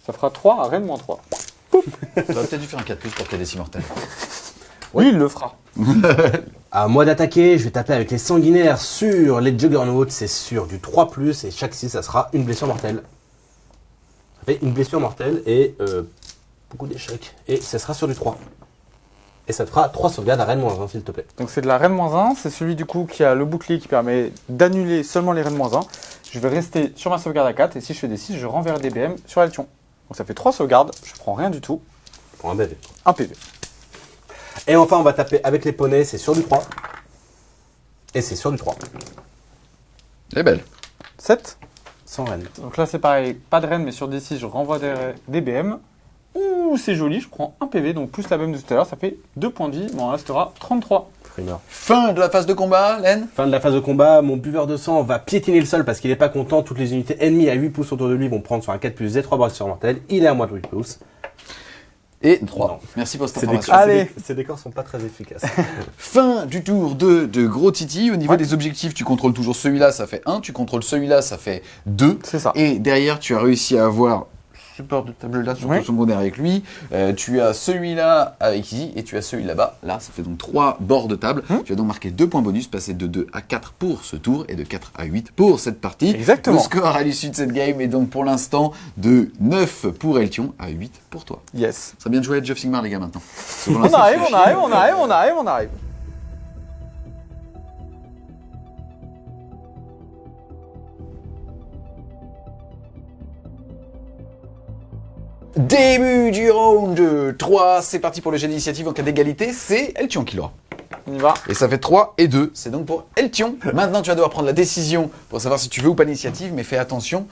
Ça fera 3 à Rennes -3. On va peut-être dû faire un 4+ pour qu'il y ait des immortels. Oui, il le fera. À moi d'attaquer, je vais taper avec les sanguinaires sur les Juggernauts, c'est sur du 3+, et chaque 6, ça sera une blessure mortelle. Ça fait une blessure mortelle et beaucoup d'échecs. Et ça sera sur du 3. Et ça te fera 3 sauvegardes à Rennes -1, s'il te plaît. Donc c'est de la Rennes -1. C'est celui du coup qui a le bouclier qui permet d'annuler seulement les Rennes -1. Je vais rester sur ma sauvegarde à 4 et si je fais des 6, je renverrai des BM sur Eltion. Donc ça fait 3 sauvegardes. Je prends rien du tout. Pour un BV. 1 PV. Et enfin, on va taper avec les poneys, c'est sur du 3. Et c'est sur du 3. Elle est belle. 7. Sans Rennes. Donc là c'est pareil. Pas de Rennes mais sur D6, je renvoie des BM. Ouh, c'est joli. Je prends 1 PV. Donc plus la BM de tout à l'heure, ça fait 2 points de vie. Mais on restera 33. Primeur. Fin de la phase de combat, Len. Fin de la phase de combat, mon buveur de sang va piétiner le sol parce qu'il n'est pas content. Toutes les unités ennemies à 8 pouces autour de lui vont prendre sur un 4+, des 3 blessures mortelles. Il est à moins de 8 pouces. Et 3. Non. Merci pour cette Ces information. décors, Allez. ces décors sont pas très efficaces. Fin du tour de Gros Titi. Au niveau Ouais. des objectifs, tu contrôles toujours celui-là, ça fait 1. Tu contrôles celui-là, ça fait 2. C'est ça. Et derrière, tu as réussi à avoir support de table là sur Oui. ton secondaire avec lui. Tu as celui-là avec Izzy et tu as celui là-bas. Là, ça fait donc 3 bords de table. Tu vas donc marquer 2 points bonus, passer de 2 à 4 pour ce tour et de 4 à 8 pour cette partie. Exactement. Le score à l'issue de cette game est donc pour l'instant de 9 pour Eltion à 8 pour toi. Yes. Ça serait bien de jouer à Age of Sigmar les gars maintenant. On arrive, on arrive, on arrive, on arrive, on arrive. Début du round 3, c'est parti pour le jet d'initiative. En cas d'égalité, c'est Eltion qui l'aura. On y va. Et ça fait 3 et 2, c'est donc pour Eltion. Maintenant, tu vas devoir prendre la décision pour savoir si tu veux ou pas l'initiative, mais fais attention,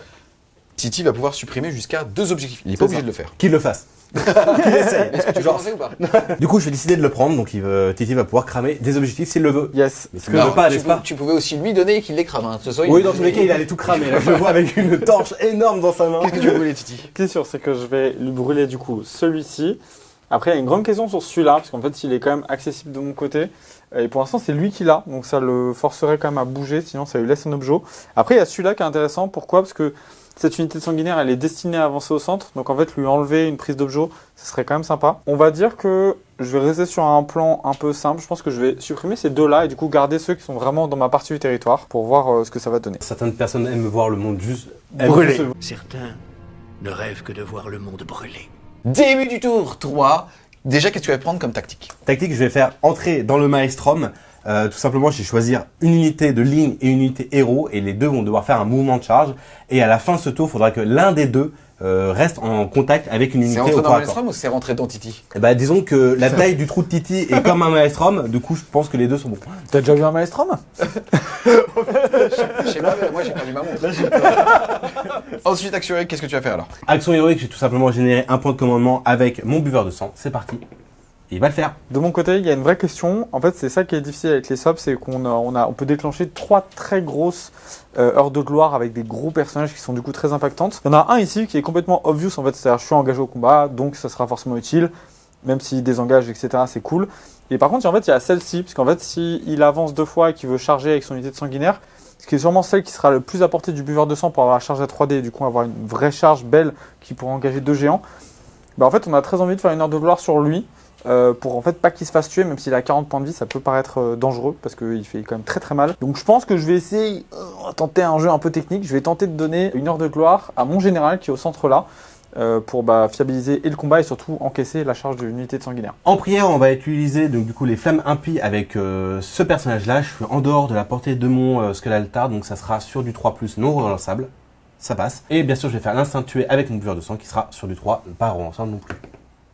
Titi va pouvoir supprimer jusqu'à 2 objectifs. Il n'est pas obligé de le faire. Qu'il le fasse. Qu'il essaye. Est-ce que tu veux Genre, commencer ou pas? du coup, je vais décider de le prendre, donc Titi va pouvoir cramer des objectifs s'il le veut. Yes. Mais s'il ne le veut pas, n'est-ce pas? Tu pouvais aussi lui donner et qu'il les crame. Hein. Oui, dans tous les cas, il allait tout cramer. Là, je le vois avec une torche énorme dans sa main. Qu'est-ce que tu veux brûler, Titi? Ce qui est sûr, c'est que je vais lui brûler du coup celui-ci. Après, il y a une grande question sur celui-là, parce qu'en fait, il est quand même accessible de mon côté. Et pour l'instant, c'est lui qui l'a, donc ça le forcerait quand même à bouger, sinon ça lui laisse un objet. Après, il y a celui-là qui est intéressant. Pourquoi? Parce que cette unité de sanguinaire, elle est destinée à avancer au centre. Donc en fait, lui enlever une prise d'objet, ce serait quand même sympa. On va dire que je vais rester sur un plan un peu simple. Je pense que je vais supprimer ces deux-là et du coup garder ceux qui sont vraiment dans ma partie du territoire pour voir ce que ça va donner. Certaines personnes aiment voir le monde juste Brûler. brûler. Certains ne rêvent que de voir le monde brûler. Début du tour 3. Déjà, qu'est-ce que tu vas prendre comme tactique? Tactique, je vais faire entrer dans le Maelstrom. Tout simplement, je vais choisir une unité de ligne et une unité héros et les deux vont devoir faire un mouvement de charge. Et à la fin de ce tour, il faudra que l'un des deux reste en contact avec une unité C'est rentré au dans corps à le corps. Maelstrom ou c'est rentré dans Titi? Eh ben, disons que la taille du trou de Titi est comme un Maelstrom, du coup je pense que les deux sont bons. T'as déjà vu un Maelstrom? Je sais pas, mais moi j'ai perdu ma montre. Ensuite, action héroïque, qu'est-ce que tu vas faire alors? Action héroïque, j'ai tout simplement généré un point de commandement avec mon buveur de sang, c'est parti. Il va le faire. De mon côté, il y a une vraie question. En fait, c'est ça qui est difficile avec les subs, c'est on peut déclencher 3 très grosses heures de gloire avec des gros personnages qui sont du coup très impactantes. Il y en a un ici qui est complètement obvious en fait, c'est-à-dire je suis engagé au combat, donc ça sera forcément utile, même s'il désengage, etc. C'est cool. Et par contre, en fait, il y a celle-ci, parce qu'en fait, s'il avance 2 fois et qu'il veut charger avec son unité de sanguinaire, ce qui est sûrement celle qui sera le plus à portée du buveur de sang pour avoir la charge à 3D et du coup avoir une vraie charge belle qui pourra engager 2 géants. Bah, en fait, on a très envie de faire une heure de gloire sur lui. Pour en fait pas qu'il se fasse tuer, même s'il a 40 points de vie, ça peut paraître dangereux parce qu'il fait quand même très très mal. Donc je pense que je vais essayer, tenter un jeu un peu technique. Je vais tenter de donner une heure de gloire à mon général qui est au centre là, pour fiabiliser et le combat et surtout encaisser la charge de l'unité de sanguinaire. En prière, on va utiliser donc du coup les flammes impies avec ce personnage-là. Je suis en dehors de la portée de mon Skull Altar, donc ça sera sur du 3+ non relançable. Ça passe. Et bien sûr, je vais faire l'instinct de tuer avec mon buveur de sang qui sera sur du 3, pas relançable non plus.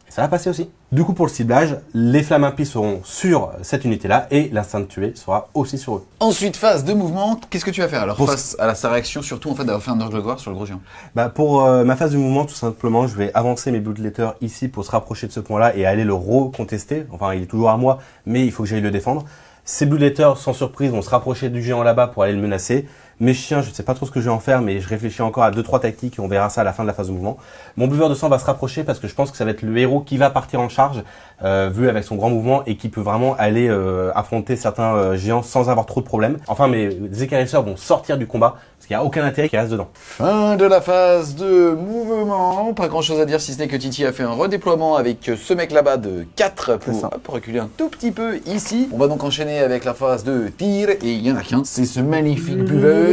Ça va passer aussi. Du coup, pour le ciblage, les flammes impies seront sur cette unité-là et l'instinct de tuer sera aussi sur eux. Ensuite, phase de mouvement, qu'est-ce que tu vas faire alors? Pour- Face à sa réaction, surtout en fait d'avoir fait un heure de gloire sur le gros géant. Bah pour ma phase de mouvement, tout simplement, je vais avancer mes Bloodletters ici pour se rapprocher de ce point-là et aller le recontester. Enfin, il est toujours à moi, mais il faut que j'aille le défendre. Ces Bloodletters, sans surprise, vont se rapprocher du géant là-bas pour aller le menacer. Mes chiens, je ne sais pas trop ce que je vais en faire, mais je réfléchis encore à 2-3 tactiques et on verra ça à la fin de la phase de mouvement. Mon buveur de sang va se rapprocher parce que je pense que ça va être le héros qui va partir en charge, vu avec son grand mouvement et qui peut vraiment aller affronter certains géants sans avoir trop de problèmes. Enfin, mes écarisseurs vont sortir du combat parce qu'il n'y a aucun intérêt qui reste dedans. Fin de la phase de mouvement. Pas grand chose à dire si ce n'est que Titi a fait un redéploiement avec ce mec là-bas de 4 C'est ça. pour reculer un tout petit peu ici. On va donc enchaîner avec la phase de tir et il y en a qu'un. C'est ce magnifique buveur.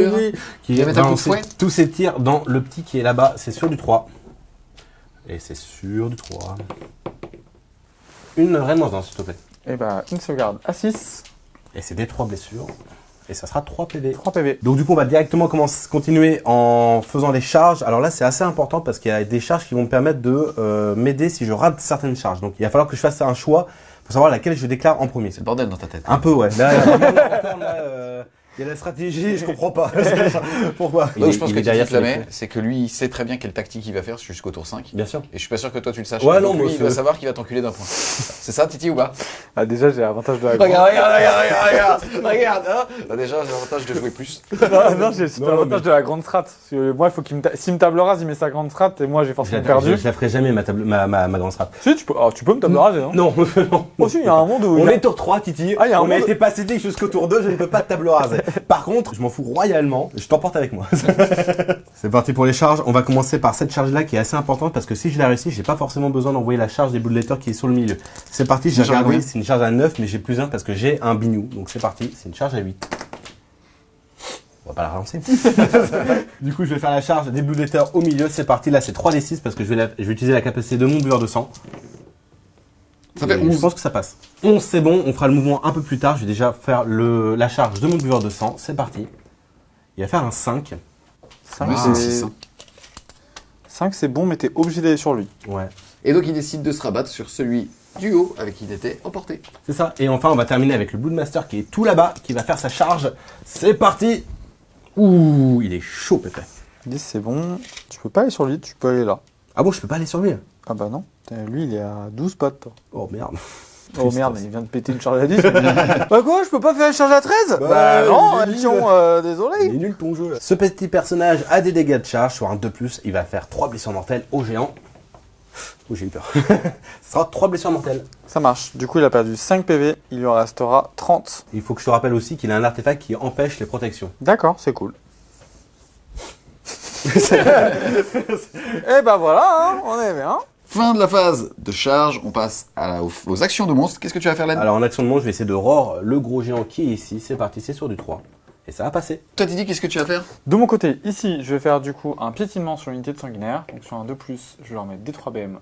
Qui va va mettre un coup de balancer fouet. tous ses tirs dans le petit qui est là-bas. C'est sur du 3. Et c'est sur du 3. Une reine dans un, s'il te plaît. Et une sauvegarde à 6, Et c'est des 3 blessures. Et ça sera 3 PV. 3 PV. Donc du coup, on va directement continuer en faisant les charges. Alors là, c'est assez important parce qu'il y a des charges qui vont me permettre de m'aider si je rate certaines charges. Donc il va falloir que je fasse un choix pour savoir laquelle je déclare en premier. C'est le bordel dans ta tête. Un peu, ouais. Là, il y a la stratégie, je comprends pas. Pourquoi Donc je pense que est derrière Titi te la sur met, c'est que lui il sait très bien quelle tactique il va faire jusqu'au tour 5. Bien sûr. Et je suis pas sûr que toi tu le saches. Ouais, Donc non, moi, lui il doit c'est- savoir qu'il va t'enculer d'un point. C'est ça Titi ou pas? Ah, déjà, j'ai l'avantage de la Regarde hein. Là, déjà j'ai l'avantage de jouer plus. non, j'ai Non, l'avantage mais- de la grande strat. Parce que moi, il faut s'il me table rase, il met sa grande strat et moi, j'ai forcément perdu. Je la ferai jamais, ma grande strat. Si, tu peux me table raser. Hein. Non, non. Moi aussi, il y a un monde où. On est tour 3, Titi. Ah, il y a un on a monde- été passé jusqu'au tour 2, je ne peux pas te table raser. Par contre, je m'en fous royalement, je t'emporte avec moi. C'est parti pour les charges. On va commencer par cette charge-là qui est assez importante parce que si je la réussis, j'ai pas forcément besoin d'envoyer la charge des Bloodletters qui est sur le milieu. C'est parti, j'ai Une charge à regardé, combien c'est une charge à 9, mais j'ai plus 1 parce que j'ai un bignou. Donc c'est parti, c'est une charge à 8. On va pas la relancer. Du coup, je vais faire la charge des Bloodletters au milieu. C'est parti, là c'est 3d6 parce que je vais utiliser la capacité de mon buveur de sang. Ça fait Et 11. Je pense que ça passe. 11, c'est bon. On fera le mouvement un peu plus tard. Je vais déjà faire la charge de mon buveur de sang. C'est parti. Il va faire un 5. 5, Ouais, c'est six, hein. 5, c'est bon, mais t'es obligé d'aller sur lui. Ouais. Et donc il décide de se rabattre sur celui du haut avec qui il était emporté. C'est ça. Et enfin, on va terminer avec le Bloodmaster qui est tout là-bas, qui va faire sa charge. C'est parti. Ouh, il est chaud, pépé. 10, c'est bon. Tu peux pas aller sur lui, tu peux aller là. Ah bon, je peux pas aller sur lui. Ah bah non. Lui, il est à 12 potes. Toi. Oh merde. Oh Triste. merde, il vient de péter une charge à 10. Bah quoi, je peux pas faire une charge à 13? Bah non, il est Lyon, Il désolé. est nul ton jeu. Ce petit personnage a des dégâts de charge sur un 2+. Il va faire 3 blessures mortelles au géant. Oh, j'ai eu peur. Ce sera 3 blessures mortelles. Ça marche. Du coup, il a perdu 5 PV, il lui en restera 30. Il faut que je te rappelle aussi qu'il a un artefact qui empêche les protections. D'accord, c'est cool. Et bah voilà, hein, on est bien. Fin de la phase de charge, on passe aux actions de monstre. Qu'est-ce que tu vas faire là? Alors en action de monstre, je vais essayer de roar le gros géant qui est ici. C'est parti, c'est sur du 3. Et ça va passer. Toi Titi, qu'est-ce que tu vas faire? De mon côté, ici, je vais faire du coup un piétinement sur l'unité de sanguinaire. Donc sur un 2+, je vais leur mettre des 3 BM.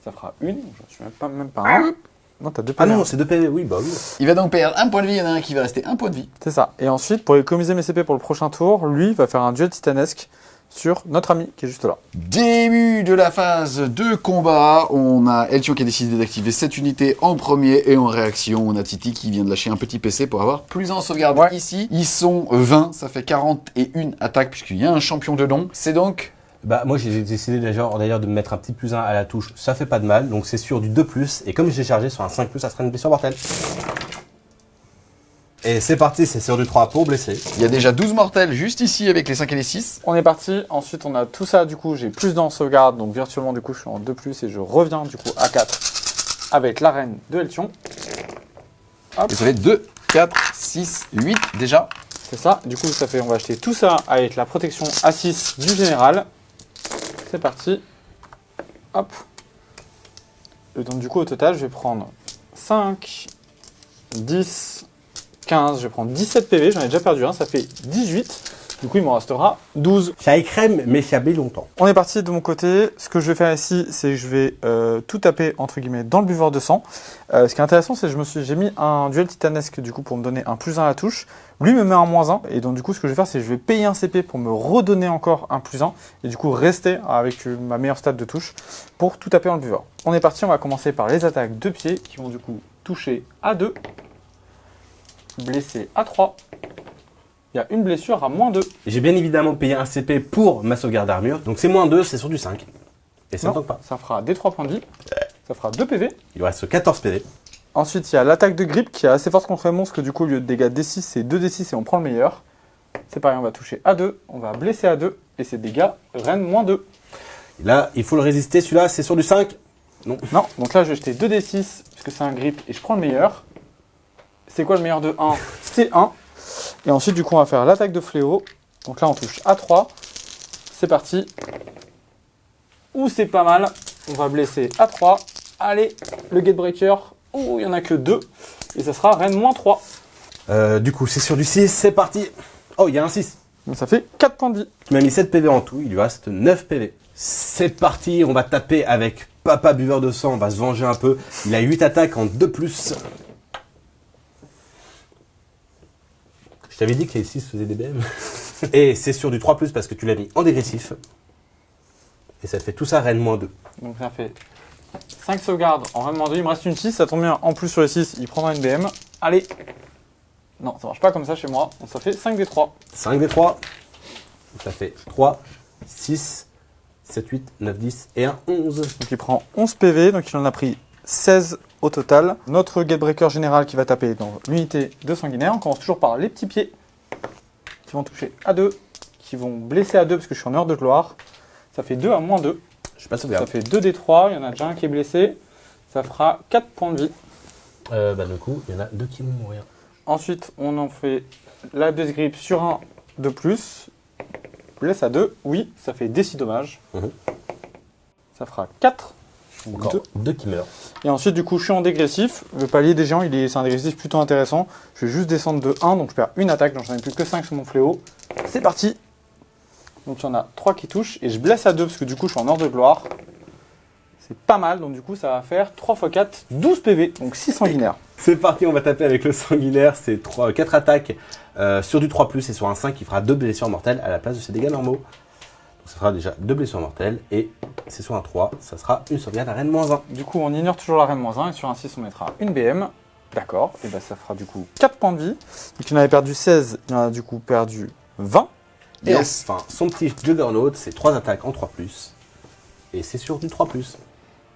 Ça fera une, j'en suis même pas un. Non, t'as 2 PV. Ah non, c'est 2 PV, oui, bah oui. Il va donc perdre un point de vie, il y en a un qui va rester un point de vie. C'est ça. Et ensuite, pour économiser mes CP pour le prochain tour, lui va faire un duel titanesque sur notre ami qui est juste là. Début de la phase de combat, on a Eltion qui a décidé d'activer cette unité en premier et en réaction, on a Titi qui vient de lâcher un petit PC pour avoir plus en sauvegarde. Ouais. Ici, ils sont 20, ça fait 41 attaques puisqu'il y a un champion dedans. C'est donc... Bah moi j'ai décidé d'ailleurs de me mettre un petit +1 à la touche, ça fait pas de mal, donc c'est sur du 2+, et comme j'ai chargé sur un 5+, ça sera une blessure mortelle. Et c'est parti, c'est sur du 3 pour blesser. Il y a déjà 12 mortels juste ici avec les 5 et les 6. On est parti. Ensuite, on a tout ça. Du coup, j'ai plus dans sauvegarde. Donc, virtuellement, du coup, je suis en 2+. Et je reviens, du coup, à 4 avec l'arène de Eltion. Hop. Et ça fait 2, 4, 6, 8 déjà. C'est ça. Du coup, ça fait, on va acheter tout ça avec la protection A6 du général. C'est parti. Hop. Et donc, du coup, au total, je vais prendre 5, 10, 15. Je vais prendre 17 PV. J'en ai déjà perdu un. Ça fait 18. Du coup, il m'en restera 12. Ça écrème, mais ça met longtemps. On est parti de mon côté. Ce que je vais faire ici, c'est que je vais tout taper, entre guillemets, dans le buveur de sang. Ce qui est intéressant, c'est que j'ai mis un duel titanesque, du coup, pour me donner un +1 à la touche. Lui me met un -1. Et donc, du coup, ce que je vais faire, c'est que je vais payer un CP pour me redonner encore un +1. Et du coup, rester avec ma meilleure stat de touche pour tout taper dans le buveur. On est parti. On va commencer par les attaques de pied qui vont, du coup, toucher à 2. Blesser à 3. Il y a une blessure à -2. J'ai bien évidemment payé un CP pour ma sauvegarde d'armure, donc c'est -2, c'est sur du 5. Et ça ne Non, toque pas. ça fera des 3 points de vie. Ça fera 2 PV. Il lui reste 14 PV. Ensuite, il y a l'attaque de grippe qui est assez forte contre les monstres, que du coup, au lieu de dégâts D6, c'est 2D6 et on prend le meilleur. C'est pareil, on va toucher à 2, on va blesser à 2, et c'est dégâts reine -2. Et là, il faut le résister, celui-là, c'est sur du 5. Non. Non, donc là, je vais jeter 2D6, puisque c'est un grip, et je prends le meilleur. C'est quoi le meilleur de 1? C'est 1. Et ensuite, du coup, on va faire l'attaque de fléau. Donc là, on touche à 3. C'est parti. Ouh, c'est pas mal. On va blesser à 3. Allez, le Gatebreaker. Ouh, il n'y en a que 2. Et ça sera reine -3. Du coup, c'est sur du 6, c'est parti. Oh, il y a un 6. Donc ça fait 4 points de vie. Tu m'as mis 7 PV en tout, il lui reste 9 PV. C'est parti, on va taper avec Papa Buveur de Sang, on va se venger un peu. Il a 8 attaques en 2+. Je t'avais dit que les 6 faisaient des BM. Et c'est sur du 3+, parce que tu l'as mis en dégressif. Et ça te fait tout ça reine -2. Donc ça fait 5 sauvegardes en reine -2. Il me reste une 6, ça tombe bien. En plus sur les 6, il prendra une BM. Allez. Non, ça marche pas comme ça chez moi. Donc ça fait 5 des 3. 5 des 3. Ça fait 3, 6, 7, 8, 9, 10 et un 11. Donc il prend 11 PV, donc il en a pris 16 au total. Notre Gatebreaker général qui va taper dans l'unité de sanguinaire. On commence toujours par les petits pieds qui vont toucher à 2, qui vont blesser à 2 parce que je suis en heure de gloire. Ça fait 2 à -2. Je sais pas si Ça fait 2 des 3, il y en a déjà un qui est blessé. Ça fera 4 points de vie. Du coup, il y en a 2 qui vont mourir. Ensuite, on en fait la grip sur un de plus. Blesse à 2, oui, ça fait des 6 dommages. Ça fera 4. Encore 2 qui meurent. Et ensuite, du coup, je suis en dégressif. Le palier des géants, c'est un dégressif plutôt intéressant. Je vais juste descendre de 1, donc je perds une attaque, donc j'en ai plus que 5 sur mon fléau. C'est parti. Donc il y en a 3 qui touchent, et je blesse à 2 parce que du coup, je suis en heure de gloire. C'est pas mal, donc du coup, ça va faire 3 x 4, 12 PV, donc 6 sanguinaires. C'est parti, on va taper avec le sanguinaire. C'est 4 attaques sur du 3+, et sur un 5 qui fera 2 blessures mortelles à la place de ses dégâts normaux. Donc ça sera déjà 2 blessures mortelles, et c'est sur un 3, ça sera une sauvegarde à reine -1. Du coup, on ignore toujours la reine -1, et sur un 6, on mettra une BM. D'accord, et ben ça fera du coup 4 points de vie. Donc il en avait perdu 16, il en a du coup perdu 20. Et enfin, son petit Juggernaut, c'est 3 attaques en 3+, et c'est sur du 3+.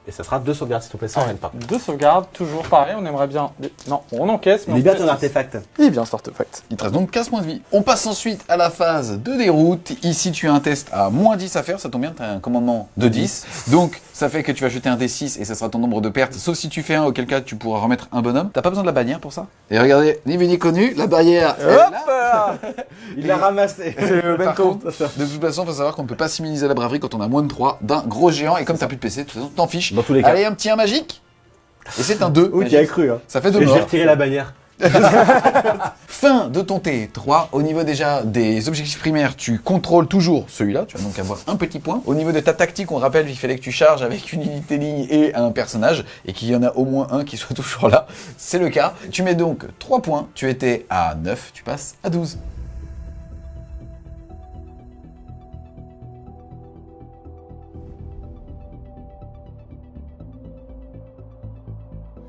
Et ça sera 2 sauvegardes, s'il te plaît, sans reine par contre. 2 sauvegardes, toujours pareil, on aimerait bien... Non, on encaisse, mais... Il est bien ton artefact. Il est bien cet artefact. Il te reste donc 15 points de vie. On passe ensuite à la phase de déroute. Ici, tu as un test à -10 à faire. Ça tombe bien, tu as un commandement de 10. Donc, ça fait que tu vas jeter un D6 et ça sera ton nombre de pertes. Sauf si tu fais 1, auquel cas, tu pourras remettre un bonhomme. T'as pas besoin de la bannière pour ça. Et regardez, ni vu ni connu, la barrière est Hop là. Il l'a ramassé. C'est le Par bento. contre, de toute façon, il faut savoir qu'on ne peut pas s'immuniser à la braverie quand on a moins de 3 d'un gros géant. Et comme tu n'as plus de PC, de toute façon, t'en fiches. Dans tous les cas. Allez, un petit 1 magique. Et c'est un 2. Oui, qui a cru, hein. Ça fait 2 Et j'ai morts. retiré la bannière. Fin de ton T3. Au niveau déjà des objectifs primaires, tu contrôles toujours celui-là. Tu vas donc avoir un petit point. Au niveau de ta tactique, on rappelle, il fallait que tu charges avec une unité ligne et un personnage et qu'il y en a au moins un qui soit toujours là. C'est le cas. Tu mets donc 3 points. Tu étais à 9, tu passes à 12.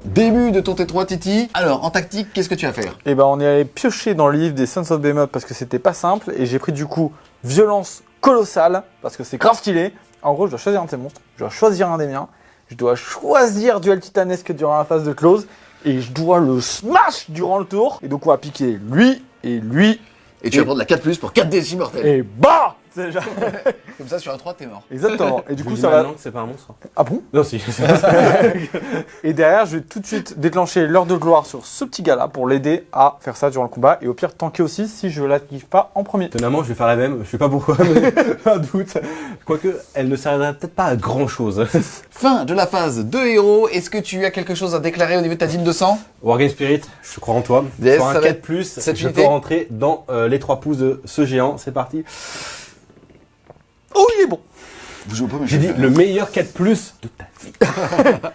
Début de ton T3, Titi. Alors, en tactique, qu'est-ce que tu vas faire? Et ben on est allé piocher dans le livre des Sons of Behemoth parce que c'était pas simple et j'ai pris du coup violence colossale parce que c'est grave stylé. En gros, je dois choisir un de ces monstres, je dois choisir un des miens, je dois choisir duel titanesque durant la phase de close et je dois le smash durant le tour. Et donc on va piquer lui et lui. Et tu vas prendre la 4+, pour 4 dés immortels. Et bah c'est déjà... Comme ça, sur un 3, t'es mort. Exactement. Et du Je coup vous dis ça va... maintenant que c'est pas un monstre. Ah bon? Non, si. Et derrière, je vais tout de suite déclencher l'heure de gloire sur ce petit gars-là pour l'aider à faire ça durant le combat. Et au pire, tanker aussi si je l'active pas en premier. Étonnamment, je vais faire la même. Je sais pas pourquoi, mais pas de doute. Quoique, elle ne servira peut-être pas à grand chose. Fin de la phase de héros. Est-ce que tu as quelque chose à déclarer au niveau de ta dîme de sang? Wargame Spirit, je crois en toi. Yes, Sur un ça va 4+, cette je unité. peux rentrer dans les 3 pouces de ce géant. C'est parti. Oh, il est bon. Vous jouez pas, mais J'ai dit le meilleur 4+ de ta vie.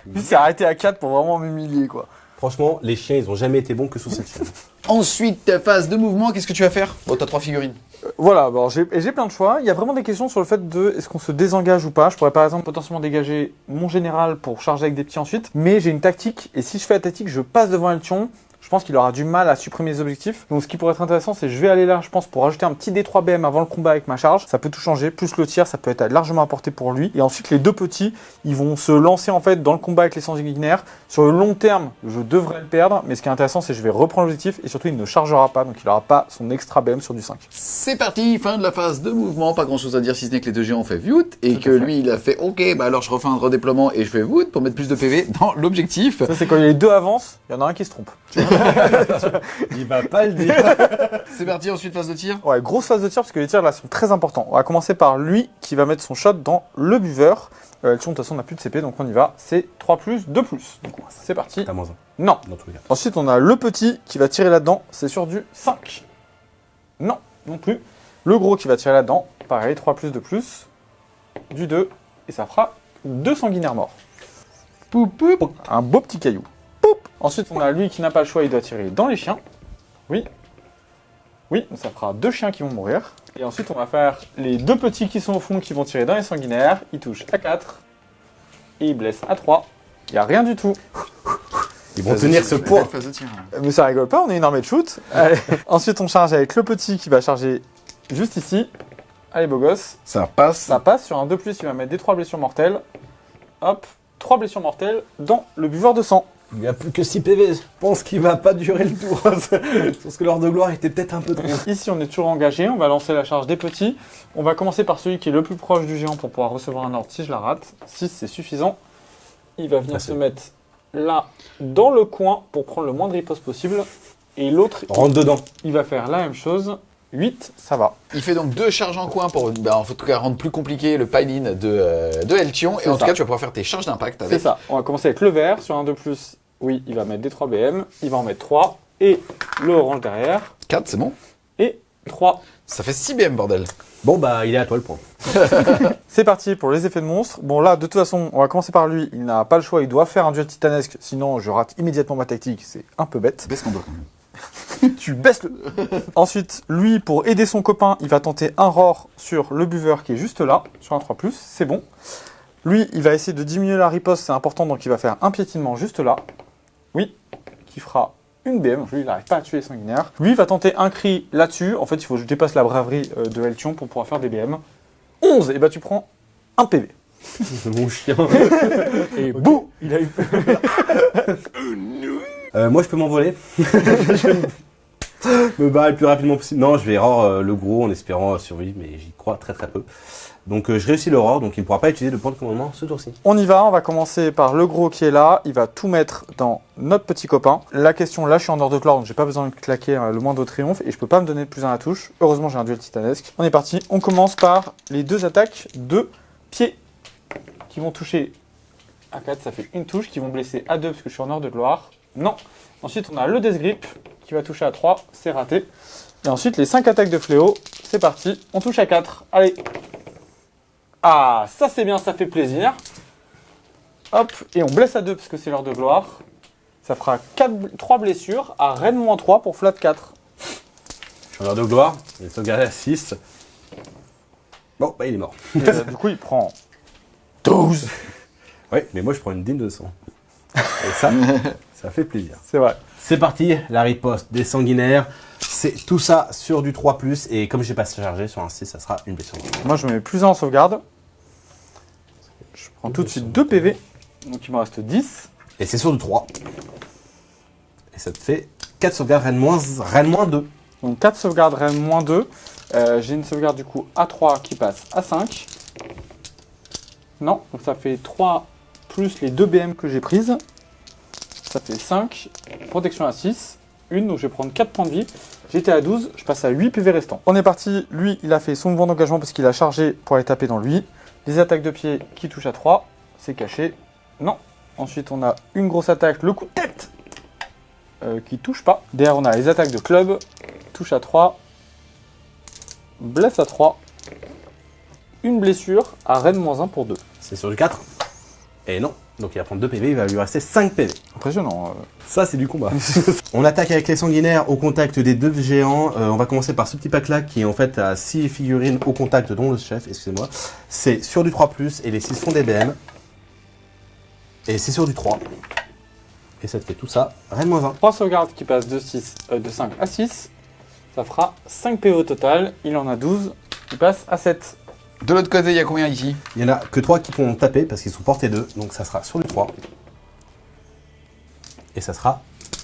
Lui, s'est arrêté à 4 pour vraiment m'humilier, quoi. Franchement, les chiens, ils ont jamais été bons que sous cette chaîne. Ensuite, ta phase de mouvement, qu'est-ce que tu vas faire? Bon, t'as 3 figurines. Voilà, bon, j'ai plein de choix. Il y a vraiment des questions sur le fait de est-ce qu'on se désengage ou pas. Je pourrais par exemple potentiellement dégager mon général pour charger avec des petits ensuite. Mais j'ai une tactique et si je fais la tactique, je passe devant Eltion. Je pense qu'il aura du mal à supprimer les objectifs. Donc ce qui pourrait être intéressant, c'est je vais aller là, je pense, pour rajouter un petit D3 BM avant le combat avec ma charge. Ça peut tout changer. Plus le tir, ça peut être largement apporté pour lui. Et ensuite, les deux petits, ils vont se lancer en fait dans le combat avec les sanguinaires. Sur le long terme, je devrais le perdre. Mais ce qui est intéressant, c'est que je vais reprendre l'objectif et surtout, il ne chargera pas. Donc il n'aura pas son extra BM sur du 5. C'est parti, fin de la phase de mouvement. Pas grand chose à dire si ce n'est que les deux géants ont fait viout et que lui il a fait ok, bah alors je refais un redéploiement et je fais viout pour mettre plus de PV dans l'objectif. Ça, c'est quand les deux avancent, il y en a un qui se trompe. Il va pas le dire. C'est parti, ensuite phase de tir. Ouais, grosse phase de tir parce que les tirs là sont très importants. On va commencer par lui qui va mettre son shot dans le buveur. De toute façon, on n'a plus de CP donc on y va. C'est 3+, 2+. Donc c'est parti. T'as moins 1, Non. dans tous les cas. Ensuite, on a le petit qui va tirer là-dedans. C'est sur du 5. Non, non plus. Le gros qui va tirer là-dedans. Pareil, 3+, 2+. Du 2. Et ça fera 2 sanguinaires morts. Poup, poup. Un beau petit caillou. Poup. Ensuite, on a lui qui n'a pas le choix, il doit tirer dans les chiens. Oui. Oui, ça fera 2 chiens qui vont mourir. Et ensuite, on va faire les 2 petits qui sont au fond qui vont tirer dans les sanguinaires. Ils touchent à 4. Et ils blessent à 3. Il n'y a rien du tout. Ils vont tenir ce poids. Phase de tir. Mais ça rigole pas, on est une armée de shoot. Allez. Ensuite, on charge avec le petit qui va charger juste ici. Allez, beau gosse. Ça passe. Ça passe sur un 2+, il va mettre des 3 blessures mortelles. Hop, 3 blessures mortelles dans le buveur de sang. Il n'y a plus que 6 PV. Je pense qu'il va pas durer le tour. Parce que l'heure de gloire était peut-être un peu trop. Ici, on est toujours engagé, on va lancer la charge des petits. On va commencer par celui qui est le plus proche du géant pour pouvoir recevoir un ordre si je la rate. 6, c'est suffisant. Il va venir se mettre là, dans le coin, pour prendre le moins de riposte possible. Et l'autre, Rentre dedans. il va faire la même chose. 8, ça va. Il fait donc 2 charges en coin pour en tout cas rendre plus compliqué le piling de Eltion. Et C'est en tout ça. cas, tu vas pouvoir faire tes charges d'impact avec. C'est ça. On va commencer avec le vert. Sur un 2+, oui, il va mettre des 3 BM. Il va en mettre 3. Et le orange derrière. 4, c'est bon. Et 3. Ça fait 6 BM, bordel. Bon, bah, il est à toi le point. C'est parti pour les effets de monstre. Bon là, de toute façon, on va commencer par lui. Il n'a pas le choix, il doit faire un duel titanesque. Sinon, je rate immédiatement ma tactique. C'est un peu bête. Baisse ton dos quand même. Tu baisses le... Ensuite, lui, pour aider son copain, il va tenter un roar sur le buveur qui est juste là, sur un 3+, c'est bon. Lui, il va essayer de diminuer la riposte, c'est important, donc il va faire un piétinement juste là. Oui, qui fera une BM. Lui, il n'arrive pas à tuer les sanguinaires. Lui, il va tenter un cri là-dessus. En fait, il faut que je dépasse la braverie de Eltion pour pouvoir faire des BM. 11, et bah tu prends un PV. Mon chien. Et bouh, il a eu... Moi, je peux m'envoler. Je vais me barrer le plus rapidement possible. Non, je vais error le gros en espérant survivre, mais j'y crois très très peu. Donc je réussis l'aurore, donc il ne pourra pas utiliser le point de commandement ce tour-ci. On y va, on va commencer par le gros qui est là. Il va tout mettre dans notre petit copain. La question, là je suis en ordre de gloire, donc j'ai pas besoin de claquer le moindre triomphe et je peux pas me donner plus à la touche. Heureusement j'ai un duel titanesque. On est parti, on commence par les 2 attaques de pied qui vont toucher à 4, ça fait une touche, qui vont blesser à 2 parce que je suis en ordre de gloire. Non. Ensuite, on a le Death Grip qui va toucher à 3, c'est raté. Et ensuite, les 5 attaques de fléau, c'est parti, on touche à 4. Allez. Ah, ça c'est bien, ça fait plaisir. Hop, et on blesse à 2 parce que c'est l'heure de gloire. Ça fera 3 blessures à Rennes-3 pour flat 4. Je suis en heure de gloire, il est sauvegardé à 6. Bon, bah il est mort. Et, du coup, il prend 12. Oui, mais moi je prends une dîme de sang. Et ça, ça fait plaisir. C'est vrai. C'est parti, la riposte des sanguinaires. C'est tout ça sur du 3+, et comme j'ai pas chargé sur un 6, ça sera une blessure. Moi, je mets plus 1 en sauvegarde. Je prends tout de suite 2 PV. Donc, il me reste 10. Et c'est sur du 3. Et ça te fait 4 sauvegardes Rennes -2. Donc, 4 sauvegardes Rennes -2. J'ai une sauvegarde, du coup, à 3 qui passe à 5. Non, donc ça fait 3 plus les 2 BM que j'ai prises. Ça fait 5. Protection à 6. Une, donc je vais prendre 4 points de vie. J'étais à 12, je passe à 8 PV restants. On est parti, lui, il a fait son mouvement d'engagement parce qu'il a chargé pour aller taper dans lui. Les attaques de pied qui touchent à 3, c'est caché. Non. Ensuite, on a une grosse attaque, le coup de tête, qui touche pas. Derrière, on a les attaques de club, touche à 3, blesse à 3. Une blessure à Rennes -1 pour 2. C'est sur du 4. Et non. Donc il va prendre 2 PV, il va lui rester 5 PV. Impressionnant. Ça, c'est du combat. On attaque avec les sanguinaires au contact des 2 géants. On va commencer par ce petit pack-là qui est en fait à 6 figurines au contact, dont le chef, excusez-moi. C'est sur du 3+, et les 6 font des BM. Et c'est sur du 3. Et ça te fait tout ça, Rennes -1. 3 sauvegardes qui passent de 5 à 6. Ça fera 5 PO au total. Il en a 12. Il passe à 7. De l'autre côté, il y a combien ici? Il y en a que 3 qui pourront taper parce qu'ils sont portés 2. Donc ça sera sur du 3. Et ça sera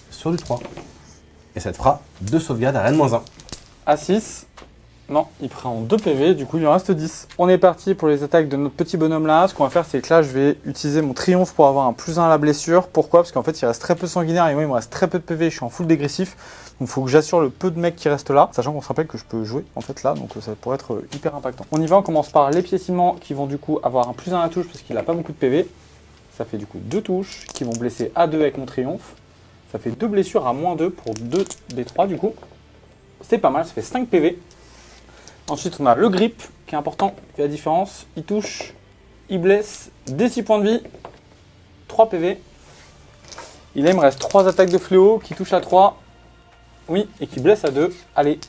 sur du 3. Et ça te fera 2 sauvegardes à Rennes -1. À 6. Non, il prend 2 PV, du coup il en reste 10. On est parti pour les attaques de notre petit bonhomme là. Ce qu'on va faire, c'est que là, je vais utiliser mon triomphe pour avoir un +1 à la blessure. Pourquoi? Parce qu'en fait, il reste très peu de sanguinaire et moi, il me reste très peu de PV. Je suis en full dégressif. Donc il faut que j'assure le peu de mecs qui restent là. Sachant qu'on se rappelle que je peux jouer en fait là, donc ça pourrait être hyper impactant. On y va, on commence par les piétinements qui vont du coup avoir un +1 à la touche parce qu'il n'a pas beaucoup de PV. Ça fait du coup 2 touches qui vont blesser à 2 avec mon triomphe. Ça fait 2 blessures à -2 pour 2 des 3 du coup. C'est pas mal, ça fait 5 PV. Ensuite, on a le grip qui est important, qui fait la différence. Il touche, il blesse, des 6 points de vie, 3 PV. Il me reste 3 attaques de fléau qui touchent à 3. Oui, et qui blesse à 2. Allez.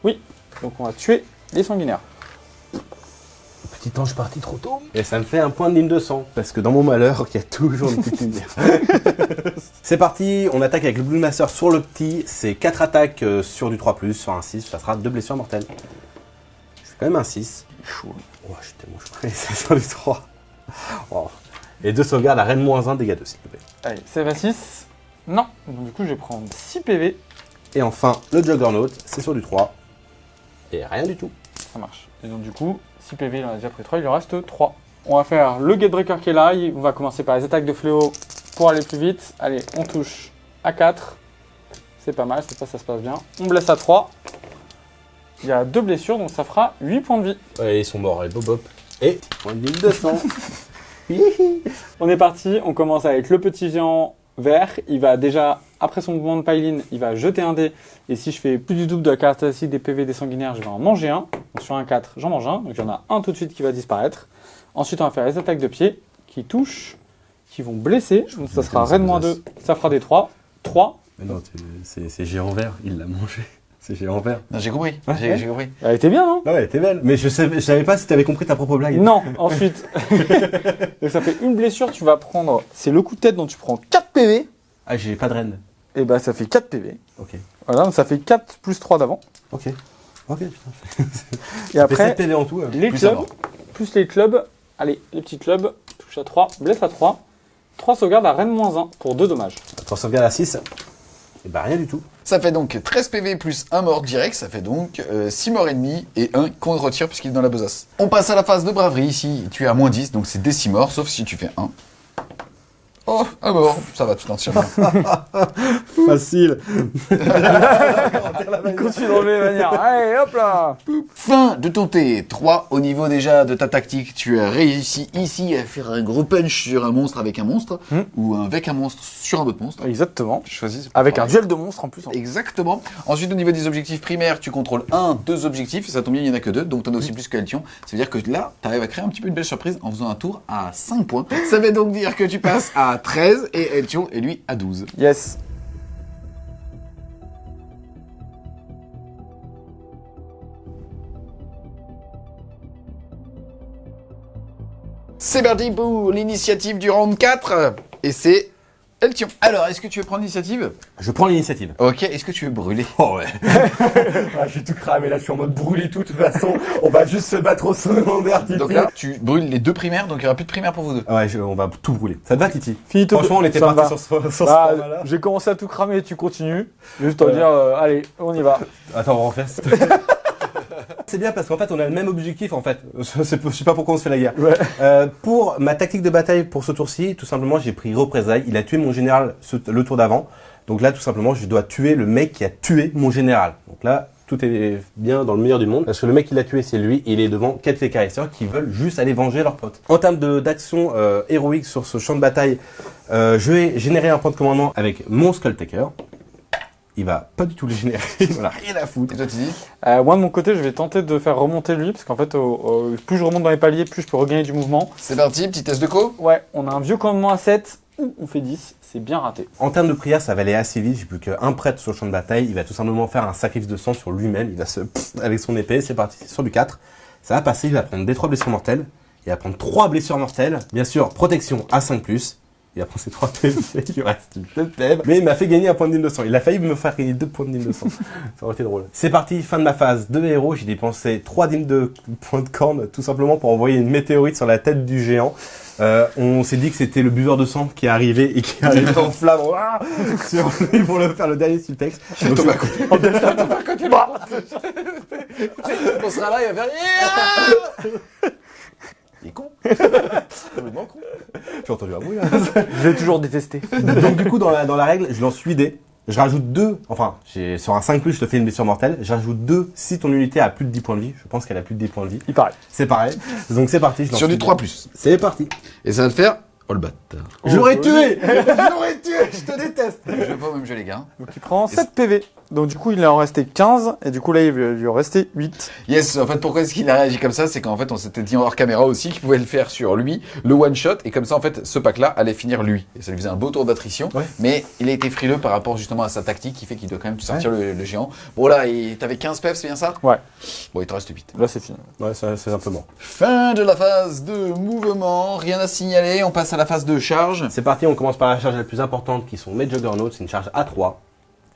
Oui, donc on va tuer les sanguinaires. Petit ange parti trop tôt. Et ça me fait un point de ligne de sang. Parce que dans mon malheur, il y a toujours une petite lumière. C'est parti, on attaque avec le Blue Master sur le petit. C'est 4 attaques sur du 3+, sur un 6. Ça sera 2 blessures mortelles. Je fais quand même un 6. Chaud. Oh, je suis tellement chaud. Et c'est sur du 3. Oh. Et 2 sauvegardes à Rennes -1, dégâts 2, s'il te plaît. Allez, save à 6. Non, donc du coup je vais prendre 6 PV. Et enfin, le Juggernaut, c'est sur du 3. Et rien du tout. Ça marche. Et donc du coup, 6 PV, il en a déjà pris 3, il lui en reste 3. On va faire le Gatebreaker qui est là. On va commencer par les attaques de fléau pour aller plus vite. Allez, on touche à 4. C'est pas mal, ça se passe bien. On blesse à 3. Il y a 2 blessures, donc ça fera 8 points de vie. Ouais, ils sont morts, et Bobop. Et point de ligne de sang. On est parti, on commence avec le petit géant vert. Il va déjà, après son mouvement de pile-in, il va jeter un dé. Et si je fais plus du double de la caractéristique des PV des sanguinaires, je vais en manger un. Donc sur un 4, j'en mange un. Donc il y en a un tout de suite qui va disparaître. Ensuite, on va faire les attaques de pied qui touchent, qui vont blesser. Donc ça sera Rennes -2, ça fera des 3. 3. Mais non, c'est géant vert, il l'a mangé. C'est géant vert. Non, j'ai compris. Ouais. J'ai compris. Elle était bien, non? Ah ouais, elle était belle. Mais je savais pas si tu avais compris ta propre blague. Non, ensuite. Donc ça fait une blessure, tu vas prendre. C'est le coup de tête dont tu prends 4 PV. Ah, j'ai pas de reine. Et bah ça fait 4 PV. Ok. Voilà, donc ça fait 4 plus 3 d'avant. Ok. Ok, putain. Et après, 7 PV en tout. les plus clubs, avant. plus les clubs. Allez, les petits clubs, touche à 3, blesse à 3. 3 sauvegardes à Rennes -1 pour 2 dommages. Attends, sauvegarde à 6. Et bah rien du tout. Ça fait donc 13 PV plus 1 mort direct, ça fait donc 6 morts ennemis et 1 qu'on retire puisqu'il est dans la besace. On passe à la phase de braverie ici, tu es à -10, donc c'est des 6 morts, sauf si tu fais 1. Oh, Ah bon, ça va, tu t'en tires bien. Facile. Il continue de relever de manière. Allez, hop là. Fin de ton T3. Au niveau déjà de ta tactique, tu as réussi ici à faire un gros punch sur un monstre avec un monstre, ou avec un monstre sur un autre monstre. Exactement. Tu choisis. Avec un duel de monstres en plus. Exactement. Ensuite, au niveau des objectifs primaires, tu contrôles 2 objectifs. Ça tombe bien, il n'y en a que 2, donc tu en as aussi plus que Eltion. Ça veut dire que là, tu arrives à créer un petit peu une belle surprise en faisant un tour à 5 points. Ça veut donc dire que tu passes à 13 et Eltion et lui à 12. Yes. C'est parti pour l'initiative du round 4. Et c'est Eltion. Alors, est-ce que tu veux prendre l'initiative? Je prends l'initiative. Ok, est-ce que tu veux brûler? Oh ouais. J'ai tout cramé là, je suis en mode brûlé tout. De toute façon, on va juste se battre au secondaire, Titi. Donc là, tu brûles les 2 primaires, donc il n'y aura plus de primaires pour vous deux. Ouais, on va tout brûler. Ça te va, Titi? Finito. Franchement, on était Ça me parti va. sur ce Bah, format-là. j'ai commencé à tout cramer et tu continues. Juste à dire, allez, on y va. Attends, on refait. C'est bien parce qu'en fait, on a le même objectif en fait. Je sais pas pourquoi on se fait la guerre. Ouais. Pour ma tactique de bataille pour ce tour-ci, tout simplement, j'ai pris représailles. Il a tué mon général le tour d'avant. Donc là, tout simplement, je dois tuer le mec qui a tué mon général. Donc là, tout est bien dans le meilleur du monde. Parce que le mec qui l'a tué, c'est lui. Et il est devant 4 fécarisseurs qui veulent juste aller venger leurs potes. En termes d'action héroïque sur ce champ de bataille, je vais générer un point de commandement avec mon Skulltaker. Il va pas du tout le générer, voilà, rien à foutre. Et toi, tu dis? Moi de mon côté, je vais tenter de faire remonter lui, parce qu'en fait, plus je remonte dans les paliers, plus je peux regagner du mouvement. C'est parti, petit test de co. Ouais, on a un vieux commandement à 7, on fait 10, c'est bien raté. En termes de prière, ça va aller assez vite. J'ai plus qu'un prêtre sur le champ de bataille. Il va tout simplement faire un sacrifice de sang sur lui-même. Il va avec son épée. C'est parti, sur du 4. Ça va passer. Il va prendre des 3 blessures mortelles. Il va prendre 3 blessures mortelles. Bien sûr, protection à 5+. Il va prendre ses 3 PV. Il lui reste 2 PV. Mais il m'a fait gagner un point de 1200. Il a failli me faire gagner 2 points de 1200. Ça aurait été drôle. C'est parti, fin de ma phase. 2 héros. J'ai dépensé 3 dîmes de points de corne. Tout simplement pour envoyer une météorite sur la tête du géant. On s'est dit que c'était le buveur de sang qui est arrivé et qui arrivait en flamme sur lui pour le faire le dernier subtexte. Donc, On sera là, il va faire. Il est con. Complètement con. j'ai entendu un bruit là. Je l'ai toujours détesté. Donc du coup dans la règle, je lance 8 dés. Je rajoute 2, enfin sur un 5+, je te fais une blessure mortelle. Je rajoute 2 si ton unité a plus de 10 points de vie. Je pense qu'elle a plus de 10 points de vie. Il paraît. C'est pareil. Donc c'est parti. Je lance Sur du 8 dés. 3+. C'est parti. Et ça va te faire. Oh le bâtard. Je l'aurais tué. Je l'aurais tué. Je te déteste. Je vais pas même jouer les gars. Donc il prend 7 PV. Donc du coup, il en restait 15, et du coup là, il lui en restait 8. Yes, en fait, pourquoi est-ce qu'il a réagi comme ça? C'est qu'en fait, on s'était dit en hors caméra aussi qu'il pouvait le faire sur lui, le one shot, et comme ça, en fait, ce pack-là allait finir lui. Et ça lui faisait un beau tour d'attrition. Ouais. Mais il a été frileux par rapport justement à sa tactique qui fait qu'il doit quand même sortir le géant. Bon là, t'avais 15 PF, c'est bien ça? Ouais. Bon, il te reste 8. Là, c'est fini. Ouais, c'est simplement. Fin de la phase de mouvement, rien à signaler, on passe à la phase de charge. C'est parti. On commence par la charge la plus importante qui sont mes Juggernauts. C'est une charge A3.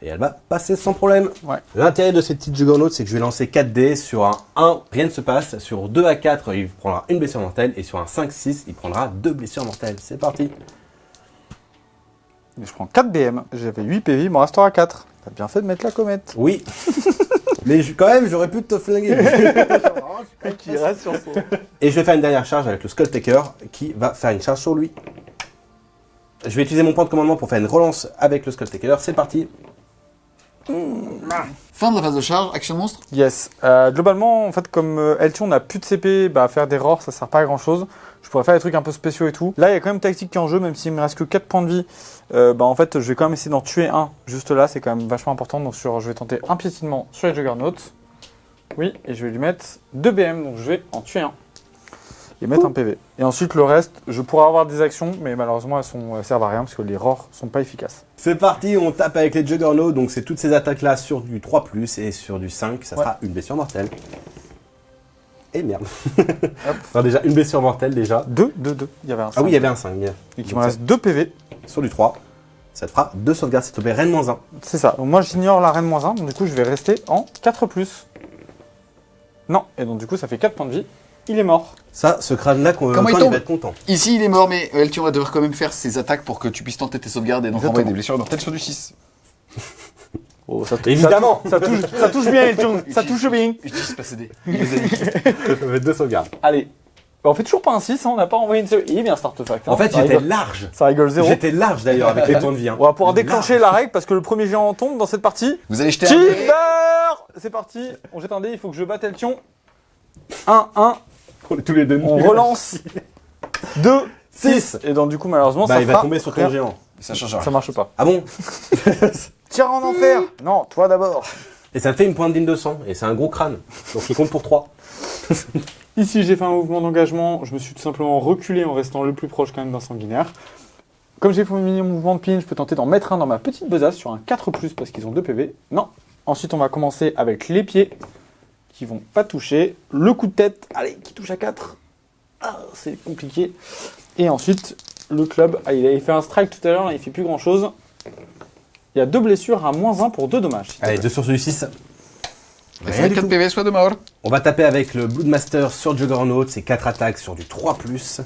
Et elle va passer sans problème. Ouais. L'intérêt de ces petites Juggernauts, c'est que je vais lancer 4 dés. Sur un 1, rien ne se passe. Sur 2 à 4, il prendra une blessure mortelle. Et sur un 5-6, il prendra 2 blessures mortelles. C'est parti. Et je prends 4 BM, j'avais 8 PV, il m'en restera 4. T'as bien fait de mettre la comète. Oui. Mais quand même, j'aurais pu te flinguer. Qui reste sur son. Et je vais faire une dernière charge avec le Skulltaker qui va faire une charge sur lui. Je vais utiliser mon point de commandement pour faire une relance avec le Skulltaker. C'est parti. Fin de la phase de charge, action monstre. Yes. Globalement, en fait, comme Eltion n'a plus de CP, bah, faire des roars, ça sert pas à grand chose. Je pourrais faire des trucs un peu spéciaux et tout. Là, il y a quand même tactique qui est en jeu, même s'il me reste que 4 points de vie. Bah, en fait, je vais quand même essayer d'en tuer un. Juste là, c'est quand même vachement important. Donc, je vais tenter un piétinement sur les Juggernauts. Oui, et je vais lui mettre 2 BM, donc je vais en tuer un. Et mettre un PV. Et ensuite, le reste, je pourrais avoir des actions, mais malheureusement, elles servent à rien parce que les roars sont pas efficaces. C'est parti, on tape avec les Juggernauts. Donc c'est toutes ces attaques-là sur du 3+, et sur du 5, ça sera une blessure mortelle. Et merde. Alors déjà, une blessure mortelle déjà. 2. Il y avait un 5. Ah oui, il y avait un 5. Bien. Et il me reste 2 PV. Sur du 3, ça te fera 2 sauvegardes, s'il te plaît, Reine -1. C'est ça. Donc moi, j'ignore la reine -1, donc du coup, je vais rester en 4+. Non. Et donc du coup, ça fait 4 points de vie. Il est mort. Ça, ce crâne-là, quand Comment il il tombe va être content. Ici, il est mort, mais Eltion va devoir quand même faire ses attaques pour que tu puisses tenter tes sauvegardes et donc Exactement. envoyer des blessures mortelles sur du 6. Oh, ça Évidemment. ça touche bien, Elton. Ça touche bien. Utilise pas CD. Je vais 2 sauvegardes. Allez. Bah, on fait toujours pas un 6, hein, on n'a pas envoyé une seule. Il est bien cet artefact. Hein. En fait, Ça j'étais rigole. large. Ça rigole zéro. J'étais large d'ailleurs avec les points de vie. Hein. On va pouvoir Large. déclencher la règle parce que le premier géant tombe dans cette partie. Vous allez jeter un dé. Timber. C'est parti, on jette un dé, il faut que je batte Eltion. 1, 1, On est tous les deux. on nuls. relance. 2, 6. Et donc du coup malheureusement Bah, ça il va fera tomber sur ton rien. géant. Ça change rien. Ça marche pas. Ah bon? Tire en enfer. Non, toi d'abord. Et ça me fait une pointe digne de sang. Et c'est un gros crâne. Donc je compte pour 3. Ici j'ai fait un mouvement d'engagement, je me suis tout simplement reculé en restant le plus proche quand même d'un sanguinaire. Comme j'ai fait un mini mouvement de pin, je peux tenter d'en mettre un dans ma petite besace sur un 4+, parce qu'ils ont 2 PV. Non. Ensuite on va commencer avec les pieds, qui vont pas toucher. Le coup de tête, allez, qui touche à 4. Ah, c'est compliqué. Et ensuite, le club, ah, il avait fait un strike tout à l'heure, là, il fait plus grand chose. Il y a 2 blessures à -1 pour 2 dommages. s'il te Allez, plaît. 2 sur celui 6. Soit 4 PV, soit de mort. On va taper avec le Bloodmaster sur Juggernaut. C'est 4 attaques sur du 3+.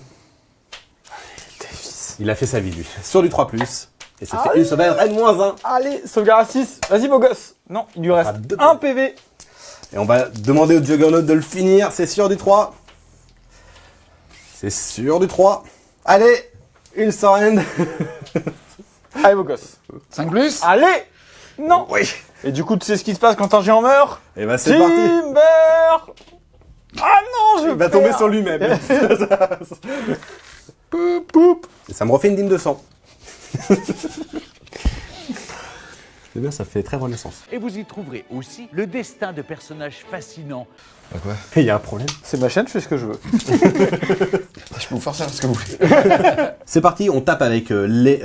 Il a fait sa vie lui. Sur du 3+. Et ça fait une sauvegarde -1. Allez, sauvegarde à 6. Vas-y, beau gosse. Non, il lui reste Ah, 2 1 PV. Et on va demander au Juggernaut de le finir. C'est sur du 3. C'est sur du 3. Allez, une surrend. Allez, beau gosse. 5 plus. Allez. Non. Oui. Et du coup, tu sais ce qui se passe quand un géant meurt? Et bah c'est parti. Timber. Ah non, je Il va tomber sur lui-même. Poup, poup. Et ça me refait une dîme de sang. C'est bien, ça fait très renaissance. Et vous y trouverez aussi le destin de personnages fascinants. Quoi? Il y a un problème. C'est ma chaîne, je fais ce que je veux. Je peux vous faire faire ce que vous voulez. C'est parti, on tape avec les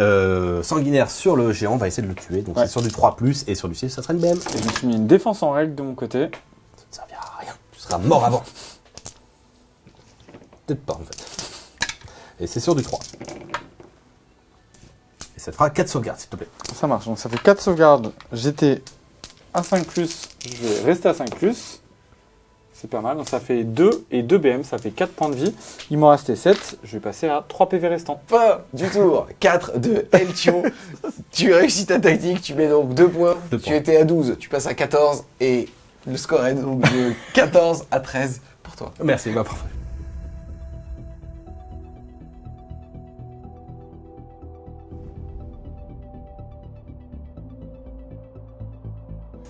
sanguinaires sur le géant. On va essayer de le tuer. Donc Ouais. c'est sur du 3+, et sur du 6, ça sera une BM. Et je me suis mis une défense en règle de mon côté. Ça ne servira à rien. Tu seras mort avant. Peut-être pas en fait. Et c'est sur du 3. Et ça te fera 4 sauvegardes s'il te plaît. Ça marche, donc ça fait 4 sauvegardes. J'étais à 5+, je vais rester à 5+. C'est pas mal, donc ça fait 2 et 2 BM, ça fait 4 points de vie. Il m'en restait 7, je vais passer à 3 PV restants. Fin du tour 4 de Eltion. Tu réussis ta tactique, tu mets donc 2 points. 2 Tu points. étais à 12, tu passes à 14 et le score est donc de 14 à 13 pour toi. Merci, bah parfait.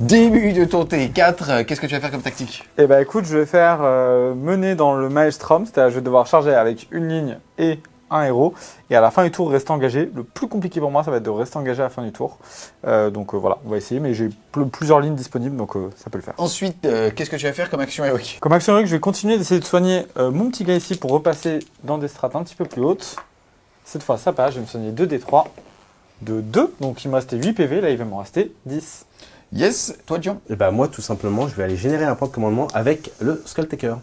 Début de ton T4, qu'est-ce que tu vas faire comme tactique? Et bah écoute, je vais faire mener dans le Maelstrom, c'est-à-dire je vais devoir charger avec une ligne et un héros. Et à la fin du tour, rester engagé. Le plus compliqué pour moi, ça va être de rester engagé à la fin du tour. Donc voilà, on va essayer, mais j'ai plusieurs lignes disponibles, donc ça peut le faire. Ensuite, qu'est-ce que tu vas faire comme action héroïque? Comme action héroïque, je vais continuer d'essayer de soigner mon petit gars ici pour repasser dans des strates un petit peu plus hautes. Cette fois, ça passe, je vais me soigner 2d3 de 2, donc il me restait 8 PV, là il va m'en rester 10. Yes, toi John. Et bah moi tout simplement je vais aller générer un point de commandement avec le Skulltaker.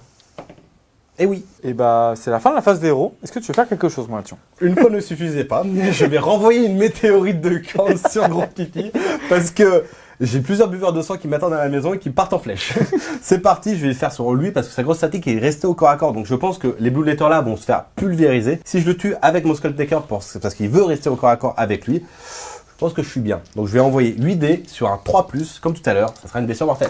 Et oui, Et bah c'est la fin de la phase des héros. Est-ce que tu veux faire quelque chose, moi, là-dessus? une fois ne suffisait pas, je vais renvoyer une météorite de 15 sur Gros Pipi parce que j'ai plusieurs buveurs de sang qui m'attendent à la maison et qui partent en flèche. C'est parti, je vais le faire sur lui parce que sa grosse statique est restée au corps à corps. Donc je pense que les Blue Letters là vont se faire pulvériser. Si je le tue avec mon Skulltaker parce qu'il veut rester au corps à corps avec lui, je pense que je suis bien. Donc je vais envoyer 8 dés sur un 3+, comme tout à l'heure. Ça sera une blessure mortelle.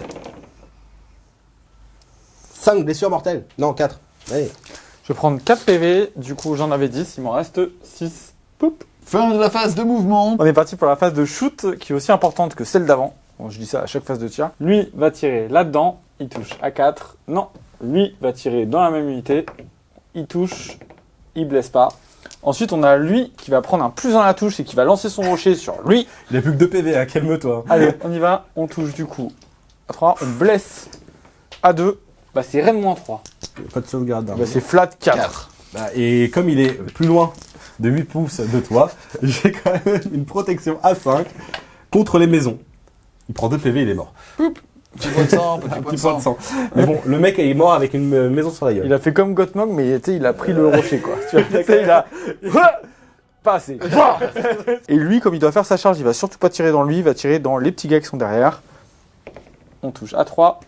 5 blessures mortelles. Non, 4. Allez. Je vais prendre 4 PV, du coup j'en avais 10, il m'en reste 6. Poup. Fin de la phase de mouvement. On est parti pour la phase de shoot qui est aussi importante que celle d'avant. Bon, je dis ça à chaque phase de tir. Lui va tirer là-dedans, il touche à 4. Non, lui va tirer dans la même unité, il touche, il blesse pas. Ensuite, on a lui qui va prendre un plus dans la touche et qui va lancer son rocher sur lui. Il a plus que 2 PV, hein, calme-toi. Allez, on y va, on touche du coup à 3, on blesse à 2. Bah c'est Rennes moins 3. Pas de sauvegarde. hein. Bah c'est flat 4. 4. Bah, et comme il est plus loin de 8 pouces de toi, j'ai quand même une protection à 5 contre les maisons. Il prend 2 PV, il est mort. Petit point de sang, petit Un point de petit point sang. de sang. Mais bon, le mec est mort avec une maison sur la gueule. Il a fait comme Gottmog, mais tu sais, il a pris le rocher quoi. Tu vois, tu sais, il a... Pas assez. Et lui, comme il doit faire sa charge, il va surtout pas tirer dans lui, il va tirer dans les petits gars qui sont derrière. On touche à 3.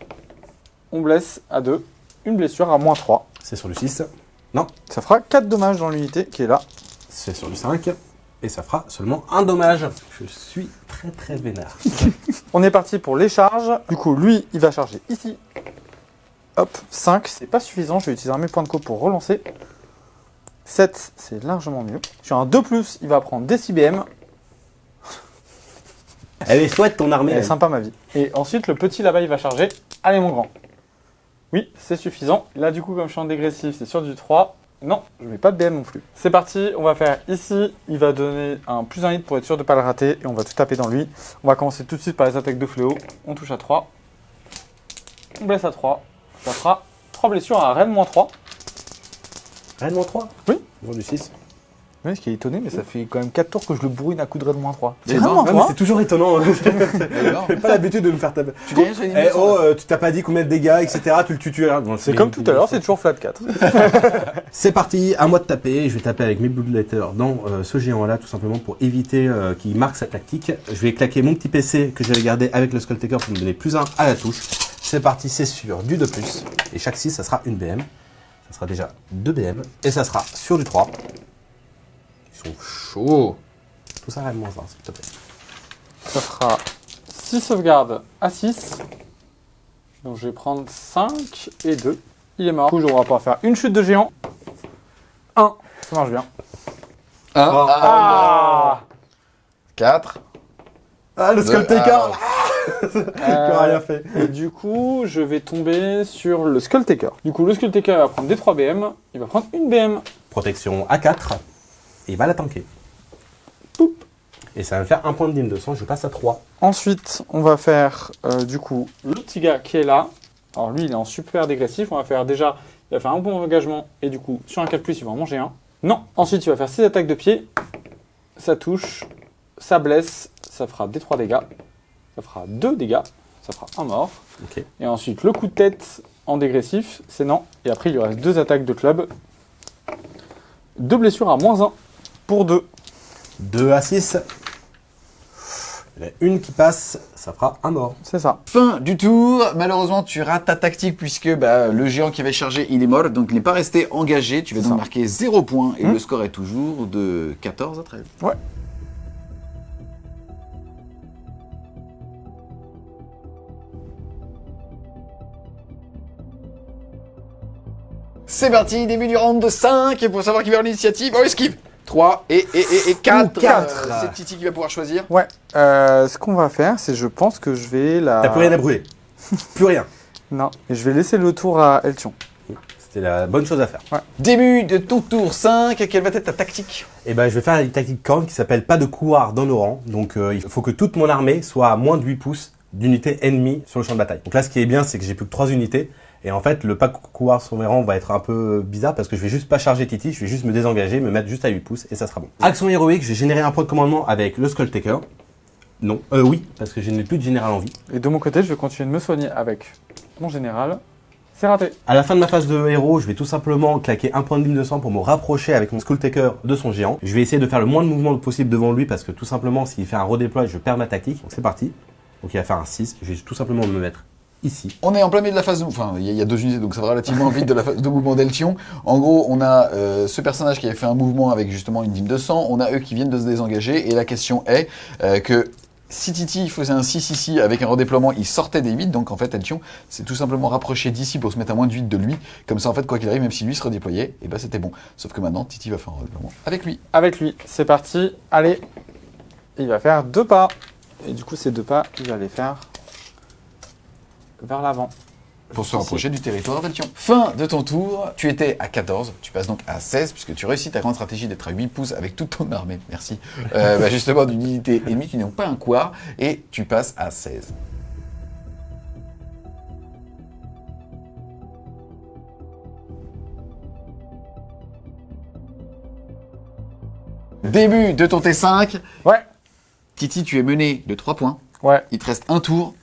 On blesse à 2. Une blessure à moins 3. C'est sur du 6. Ça fera 4 dommages dans l'unité qui est là. C'est sur du 5. Et ça fera seulement un dommage. Je suis très très vénère. On est parti pour les charges. Du coup, lui, il va charger ici. Hop, 5, c'est pas suffisant, je vais utiliser un mes points de co pour relancer. 7, c'est largement mieux. Sur un 2+, il va prendre des 6 BM. Elle est chouette ton armée. Elle est sympa ma vie. Et ensuite, le petit là-bas, il va charger. Allez mon grand. Oui, c'est suffisant. Là, du coup, comme je suis en dégressif, c'est sur du 3. Non, je mets pas de BM non plus. C'est parti, on va faire ici. Il va donner un plus 1 hit pour être sûr de ne pas le rater. Et on va tout taper dans lui. On va commencer tout de suite par les attaques de fléau. On touche à 3. On blesse à 3. Ça fera 3 blessures à Rennes -3. Rennes -3 Oui. Vendu 6. Oui, ce qui est étonné, mais ça fait quand même 4 tours que je le bourrine à coup de Rennes -3. C'est Rennes énorme. Ouais, mais c'est toujours étonnant. Alors, J'ai pas l'habitude de me faire taper. tu gagnes sur les Eh dimensions, oh, là. tu t'as pas dit combien de dégâts, etc. Tu le tues. C'est comme tout à l'heure, c'est toujours flat 4. C'est parti, à moi de taper. Je vais taper avec mes Bloodletter dans ce géant-là, tout simplement pour éviter qu'il marque sa tactique. Je vais claquer mon petit PC que j'avais gardé avec le Skull Taker pour me donner plus 1 à la touche. C'est parti, c'est sûr, du 2+. Et chaque 6, ça sera une BM. Ça sera déjà 2 BM. Et ça sera sur du 3. Ils sont chauds. Tout ça Rennes -1, s'il te plaît. Ça fera 6 sauvegardes à 6. Donc je vais prendre 5 et 2. Il est mort. Du coup, je vais pouvoir faire une chute de géant. 1. Ça marche bien. 4. Ah, le Skull Taker qui aura rien fait. Et du coup, je vais tomber sur le Skull Taker. Du coup, le Skull Taker va prendre des 3 BM. Il va prendre une BM. Protection à 4. Et il va la tanker. Poup. Et ça va me faire un point de dîme de sang. Je passe à 3. Ensuite, on va faire du coup le petit gars qui est là. Alors lui, il est en super dégressif. On va faire déjà, il va faire un bon engagement. Et du coup, sur un 4+, il va en manger un. Non. Ensuite, il va faire 6 attaques de pied. Ça touche. Ça blesse. Ça fera des 3 dégâts. Ça fera 2 dégâts. Ça fera un mort. Ok. Et ensuite, le coup de tête en dégressif, c'est non. Et après, il lui reste 2 attaques de club. 2 blessures à -1 pour 2. 2 à 6. Il y en a une qui passe, ça fera un mort. C'est ça. Fin du tour. Malheureusement, tu rates ta tactique puisque le géant qui avait chargé, il est mort. Donc, il n'est pas resté engagé. Tu vas donc marquer 0 points. Et le score est toujours de 14 à 13. Ouais. C'est parti, début du round de 5. Et pour savoir qui va en l'initiative, on esquive. 3 et 4. 4. C'est Titi qui va pouvoir choisir. Ouais. Ce qu'on va faire, c'est je pense que je vais la... T'as plus rien à brûler. Plus rien. Non. Et je vais laisser le tour à Eltion. C'était la bonne chose à faire. Début de ton tour 5. Quelle va être ta tactique? Et ben je vais faire une tactique corne qui s'appelle pas de couloir dans nos rangs. Donc il faut que toute mon armée soit à moins de 8 pouces d'unités ennemies sur le champ de bataille. Donc là ce qui est bien c'est que j'ai plus que 3 unités. Et en fait le pas de couloir sur mes rangs va être un peu bizarre parce que je vais juste pas charger Titi, je vais juste me désengager, me mettre juste à 8 pouces et ça sera bon. Action héroïque, je vais générer un point de commandement avec le Skull Taker. Non, oui, parce que je n'ai plus de général en vie. Et de mon côté, je vais continuer de me soigner avec mon général. C'est raté. À la fin de ma phase de héros, je vais tout simplement claquer un point de dîme de sang pour me rapprocher avec mon Skull Taker de son géant. Je vais essayer de faire le moins de mouvements possible devant lui parce que tout simplement, s'il fait un redéploy, je perds ma tactique. Donc c'est parti. Donc il va faire un 6. Je vais tout simplement me mettre ici. On est en plein milieu de la phase de... Enfin, il y a 2 unités, donc ça va relativement vite de la phase de mouvement d'Eltion. En gros, on a ce personnage qui avait fait un mouvement avec justement une dîme de sang. On a eux qui viennent de se désengager. Et la question est que... Si Titi faisait un 6 ici avec un redéploiement, il sortait des 8. Donc en fait, Eltion s'est tout simplement rapproché d'ici pour se mettre à moins de 8 de lui. Comme ça, en fait, quoi qu'il arrive, même si lui se redéployait, et ben c'était bon. Sauf que maintenant, Titi va faire un redéploiement avec lui. Avec lui. C'est parti. Allez. Il va faire 2 pas. Et du coup, ces 2 pas, il va les faire vers l'avant. Pour se rapprocher du territoire d'Eltion. Fin de ton tour, tu étais à 14, tu passes donc à 16, puisque tu réussis ta grande stratégie d'être à 8 pouces avec toute ton armée, merci, justement d'une unité ennemie, tu n'es donc pas un couard, et tu passes à 16. Début de ton T5, Ouais. Titi, tu es mené de 3 points, Ouais. il te reste un tour,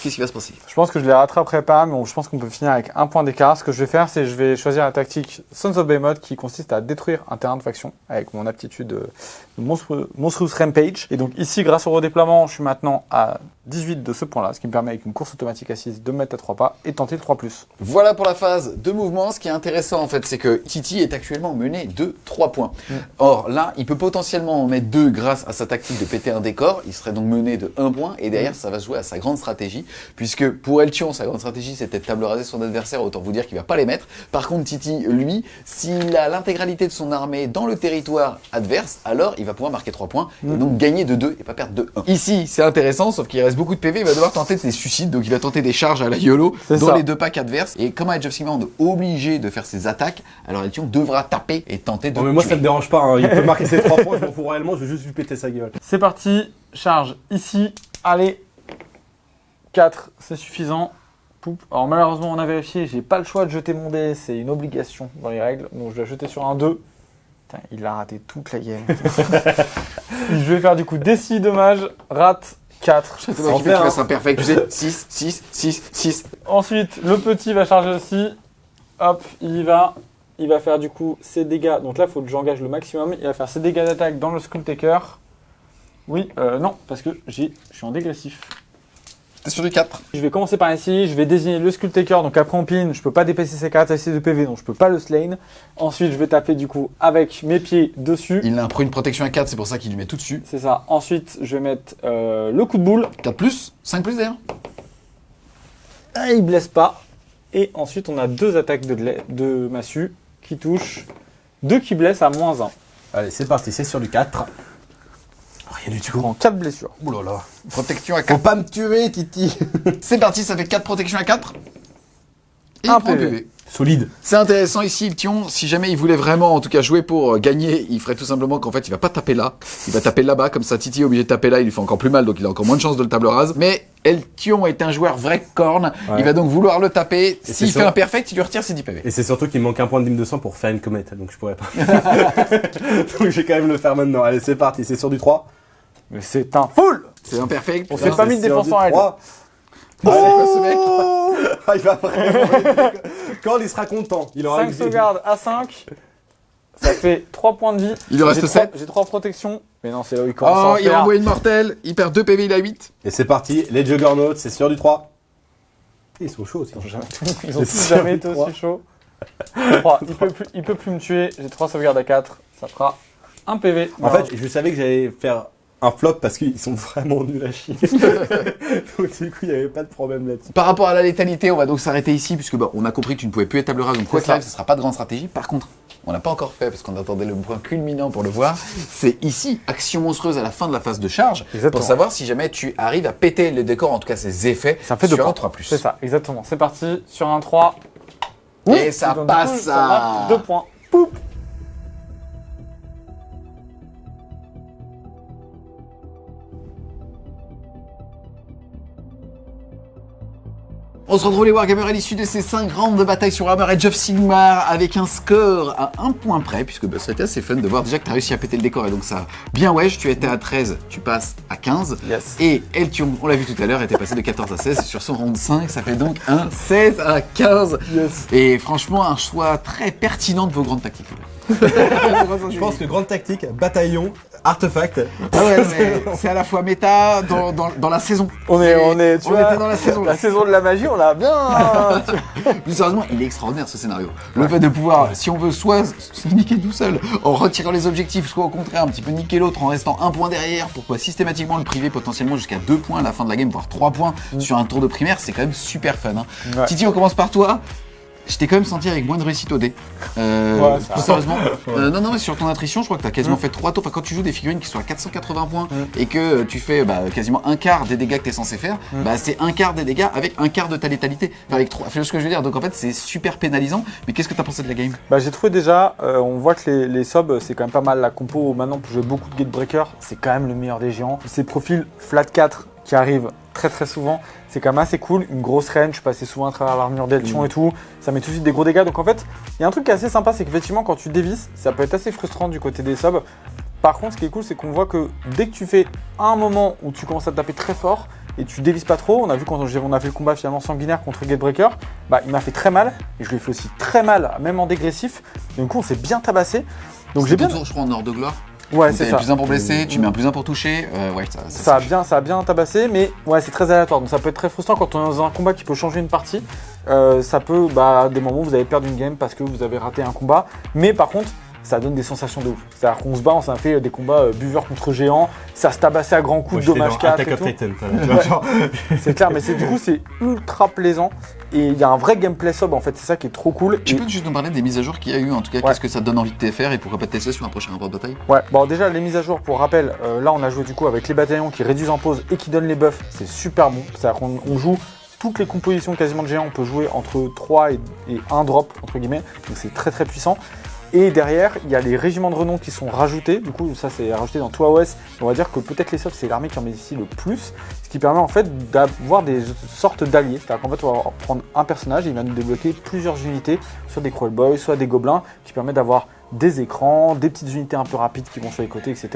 qu'est-ce qui va se passer? Je pense que je les rattraperai pas, mais je pense qu'on peut finir avec un point d'écart. Ce que je vais faire, c'est que je vais choisir la tactique Sons of Behemoth qui consiste à détruire un terrain de faction avec mon aptitude de Monstrous Rampage. Et donc ici, grâce au redéploiement, je suis maintenant à 18 de ce point-là, ce qui me permet avec une course automatique assise de me mettre à 3 pas et tenter le 3+. Voilà pour la phase de mouvement. Ce qui est intéressant en fait, c'est que Titi est actuellement mené de 3 points. Or là, il peut potentiellement en mettre 2 grâce à sa tactique de péter un décor. Il serait donc mené de 1 point et derrière, ça va se jouer à sa grande stratégie. puisque pour Eltion, sa grande stratégie c'était de table raser son adversaire, autant vous dire qu'il va pas les mettre. Par contre, Titi, lui, s'il a l'intégralité de son armée dans le territoire adverse, alors il va pouvoir marquer 3 points, et donc gagner de 2 et pas perdre de 1. Ici, c'est intéressant, sauf qu'il reste beaucoup de PV, il va devoir tenter des suicides, donc il va tenter des charges à la YOLO dans les 2 packs adverses, et comme Age of Sigmar, on est obligé de faire ses attaques, alors Eltion devra taper et tenter de Non mais moi tuer. ça me dérange pas, hein. Il peut marquer ses 3 points, je m'en fous réellement, je vais juste lui péter sa gueule. C'est parti, charge ici, allez, 4, c'est suffisant. Poup. Alors malheureusement on a vérifié, j'ai pas le choix de jeter mon dé, c'est une obligation dans les règles, donc je vais jeter sur un 2. Putain, il a raté toute la game. Je vais faire du coup D6 dommages, rate 4. C'est moi qui fais qu'il fasse un perfect, tu sais, 6, 6, 6, 6. Ensuite, le petit va charger aussi. Hop, il va faire du coup ses dégâts. Donc là, il faut que j'engage le maximum. Il va faire ses dégâts d'attaque dans le Skull Taker. Oui, non, parce que je suis en dégressif. T'es sur du 4. Je vais commencer par ici, je vais désigner le Skull Taker, donc après on pin, je peux pas dépasser ses caractéristiques de PV, donc je peux pas le slain. Ensuite, je vais taper du coup avec mes pieds dessus. Il a pris une protection à 4, c'est pour ça qu'il lui met tout dessus. C'est ça. Ensuite, je vais mettre le coup de boule. 4 plus, 5 plus d'ailleurs. Ah, il blesse pas. Et ensuite, on a 2 attaques de massue qui touchent, 2 qui blessent à -1. Allez, c'est parti, c'est sur du 4. Rien du Je tout. prends 4 blessures. Ouh là là. Protection à Faut 4. pas me tuer, Titi. C'est parti, ça fait 4 protections à 4. Et il Un prend un PV. PV. Solide. C'est intéressant ici, Eltion, si jamais il voulait vraiment en tout cas jouer pour gagner, il ferait tout simplement qu'en fait il va pas taper là, il va taper là-bas, comme ça Titi est obligé de taper là, il lui fait encore plus mal, donc il a encore moins de chances de le table rase. Mais Eltion est un joueur vrai corne, il va donc vouloir le taper, c'est s'il sûr. fait un perfect, il lui retire ses 10 PV. Et c'est surtout qu'il me manque un point de dîme de sang pour faire une comète, donc je pourrais pas. Donc je vais quand même le faire maintenant. Allez, c'est parti, c'est sur du 3. Mais c'est un full. C'est un perfect. On s'est pas mis de défense en règle. C'est quoi ce mec? Ah, il va vraiment... Quand il sera content, il aura 5 sauvegardes à 5. Ça fait 3 points de vie. Il lui reste J'ai 7. J'ai 3 protections. Mais non, c'est là où il commence à Oh, en il faire. envoie une mortelle, il perd 2 PV, il a 8. Et c'est parti, les Juggernauts, c'est sur du 3. Ils sont chauds aussi. Ils ont tous jamais été aussi chauds. 3. Il peut plus me tuer. J'ai 3 sauvegardes à 4. Ça fera un PV. En fait, je savais que j'allais faire un flop parce qu'ils sont vraiment nuls à chier. Donc du coup, il n'y avait pas de problème là-dessus. Par rapport à la létalité, on va donc s'arrêter ici, puisque bah, on a compris que tu ne pouvais plus être table rase, donc quoi C'est qu'il arrive, ça. ce sera pas de grande stratégie. Par contre, on n'a pas encore fait, parce qu'on attendait le point culminant pour le voir, c'est ici, action monstrueuse à la fin de la phase de charge, Exactement. pour savoir si jamais tu arrives à péter les décors, en tout cas ses effets, ça fait 2 sur points. un 3+. C'est ça, exactement. C'est parti. Sur un 3. Et ça donc, passe, du coup, ça. marque 2 points. Poup. On se retrouve les Wargamers à l'issue de ces 5 rounds de bataille sur Warhammer Age of Sigmar avec un score à 1 point près, puisque bah, ça a été assez fun de voir déjà que tu as réussi à péter le décor et donc ça, bien wesh, tu étais à 13, tu passes à 15. Yes. Et Eltion, on l'a vu tout à l'heure, était passé de 14 à 16 sur son round 5, ça fait donc un 16 à 15. Yes. Et franchement, un choix très pertinent de vos grandes tactiques. Je pense que grande tactique, bataillon, artefact. Ah ouais, mais c'est à la fois méta dans la saison. On est, tu on vois, était dans la saison. là. la saison de la magie, on l'a bien. Plus sérieusement, il est extraordinaire ce scénario. Le fait de pouvoir, si on veut, soit se niquer tout seul en retirant les objectifs, soit au contraire un petit peu niquer l'autre en restant un point derrière, pourquoi systématiquement le priver potentiellement jusqu'à 2 points à la fin de la game, voire 3 points sur un tour de primaire, c'est quand même super fun. Hein. Ouais. Titi, on commence par toi. Je t'ai quand même senti avec moins de réussite au dé. Plus sérieusement. Non, mais sur ton attrition, je crois que tu as quasiment fait 3 tours. Enfin, quand tu joues des figurines qui sont à 480 points et que tu fais quasiment un quart des dégâts que tu es censé faire, c'est un quart des dégâts avec un quart de ta létalité. Enfin, avec 3. Fais ce que je veux dire. Donc en fait, c'est super pénalisant. Mais qu'est-ce que tu as pensé de la game? Bah, j'ai trouvé déjà, on voit que les subs, c'est quand même pas mal. La compo maintenant pour jouer beaucoup de Gatebreaker, c'est quand même le meilleur des géants. Ces profils flat 4 qui arrivent très très souvent, c'est quand même assez cool. Une grosse range, passer souvent à travers l'armure d'Eltion et tout, ça met tout de suite des gros dégâts. Donc en fait, il y a un truc qui est assez sympa, c'est qu'effectivement quand tu dévisses, ça peut être assez frustrant du côté des subs. Par contre, ce qui est cool, c'est qu'on voit que dès que tu fais un moment où tu commences à taper très fort et tu dévisses pas trop, on a vu quand on a fait le combat finalement sanguinaire contre Gatebreaker, bah il m'a fait très mal et je lui ai fait aussi très mal, même en dégressif. Et du coup, on s'est bien tabassé. Donc j'ai bien. Tour, je crois, en ordre de gloire. Ouais, Tu c'est mets ça. plus 1 pour blesser, tu mets un plus 1 pour toucher. Ouais, Ça a bien tabassé, mais ouais, c'est très aléatoire. Donc ça peut être très frustrant quand on est dans un combat qui peut changer une partie. Ça peut, à des moments, vous allez perdre une game parce que vous avez raté un combat. Mais par contre, ça donne des sensations de ouf. C'est-à-dire qu'on se bat, on s'en fait des combats buveurs contre géants, ça se tabassait à grands coups de dommage 4 Attack et of tout. Titan, tu vois, genre. C'est clair, mais du coup c'est ultra plaisant et il y a un vrai gameplay sobre en fait, c'est ça qui est trop cool. Tu peux juste nous parler des mises à jour qu'il y a eu, en tout cas, qu'est-ce que ça te donne envie de te faire et pourquoi pas te tester sur un prochain rapport de bataille? Ouais, bon déjà les mises à jour, pour rappel, là on a joué du coup avec les bataillons qui réduisent en pause et qui donnent les buffs, c'est super bon. C'est-à-dire qu'on joue toutes les compositions quasiment de géants, on peut jouer entre 3 et 1 drop entre guillemets, donc c'est très très puissant. Et derrière, il y a les régiments de renom qui sont rajoutés, du coup ça c'est rajouté dans tout AOS. On va dire que peut-être les subs c'est l'armée qui en bénéficie le plus, ce qui permet en fait d'avoir des sortes d'alliés. C'est-à-dire qu'en fait on va prendre un personnage et il va nous débloquer plusieurs unités, soit des Crawl Boys, soit des gobelins, qui permet d'avoir des écrans, des petites unités un peu rapides qui vont sur les côtés, etc.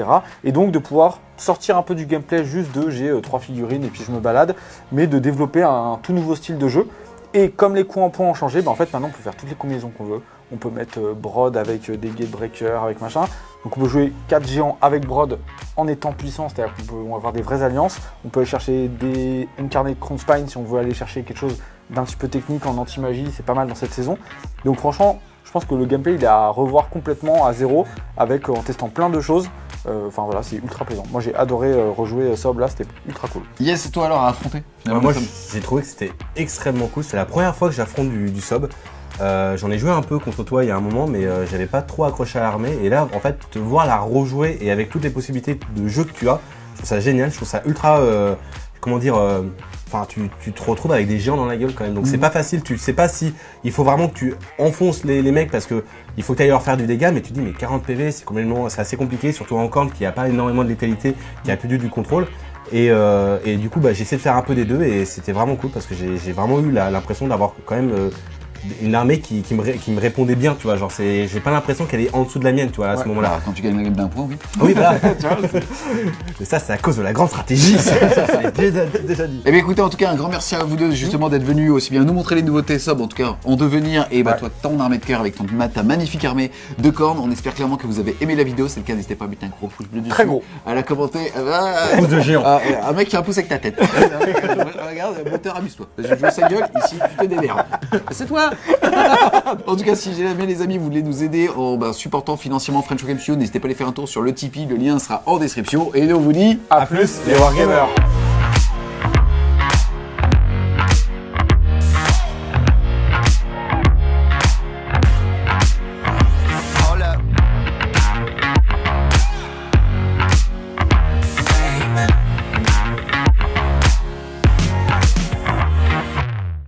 Et donc de pouvoir sortir un peu du gameplay juste de j'ai 3 figurines et puis je me balade, mais de développer un tout nouveau style de jeu. Et comme les coups en points ont changé, en fait maintenant on peut faire toutes les combinaisons qu'on veut. On peut mettre Brod avec des Gatebreakers, avec machin. Donc on peut jouer 4 géants avec Brod en étant puissant, c'est-à-dire qu'on peut avoir des vraies alliances. On peut aller chercher des Incarnate Crown Spine si on veut aller chercher quelque chose d'un petit peu technique en anti-magie, c'est pas mal dans cette saison. Donc franchement, je pense que le gameplay il est à revoir complètement à zéro, avec en testant plein de choses. Enfin voilà, c'est ultra plaisant. Moi j'ai adoré rejouer Sob là, c'était ultra cool. Yes, et toi alors à affronter finalement, Moi j'ai trouvé que c'était extrêmement cool, c'est la première fois que j'affronte du Sob. J'en ai joué un peu contre toi il y a un moment, mais j'avais pas trop accroché à l'armée. Et là, en fait, te voir la rejouer et avec toutes les possibilités de jeu que tu as, je trouve ça génial. Je trouve ça ultra, comment dire, enfin, tu te retrouves avec des géants dans la gueule quand même. Donc c'est pas facile. Tu sais pas si il faut vraiment que tu enfonces les mecs parce que il faut que tu ailles leur faire du dégât. Mais tu te dis mais 40 PV, c'est assez compliqué, surtout en corne qui a pas énormément de létalité, qui a plus du contrôle. Et du coup, j'ai essayé de faire un peu des deux et c'était vraiment cool parce que j'ai vraiment eu l'impression d'avoir quand même une armée qui me répondait bien, tu vois, genre j'ai pas l'impression qu'elle est en dessous de la mienne, tu vois, à ce moment-là. Bah, quand tu gagnes la game d'un point, oui. Oui, voilà. Mais ça, c'est à cause de la grande stratégie, ça, je l'ai déjà dit. Eh bien écoutez, en tout cas, un grand merci à vous deux justement d'être venus aussi bien nous montrer les nouveautés sub, en tout cas en devenir, et toi ton armée de cœur avec ta magnifique armée de cornes. On espère clairement que vous avez aimé la vidéo, c'est le cas, n'hésitez pas à mettre un gros pouce bleu dessus. Très gros. À la commenter. Pouce de géant. Un mec qui a un pouce avec ta tête. Regarde, moteur, amuse-toi. Je joue sa gueule, ici tu te démerdes. C'est toi. En tout cas, si jamais les amis vous voulez nous aider en supportant financièrement French Game Studio, n'hésitez pas à aller faire un tour sur le Tipeee, le lien sera en description. Et nous on vous dit A plus les Wargamers.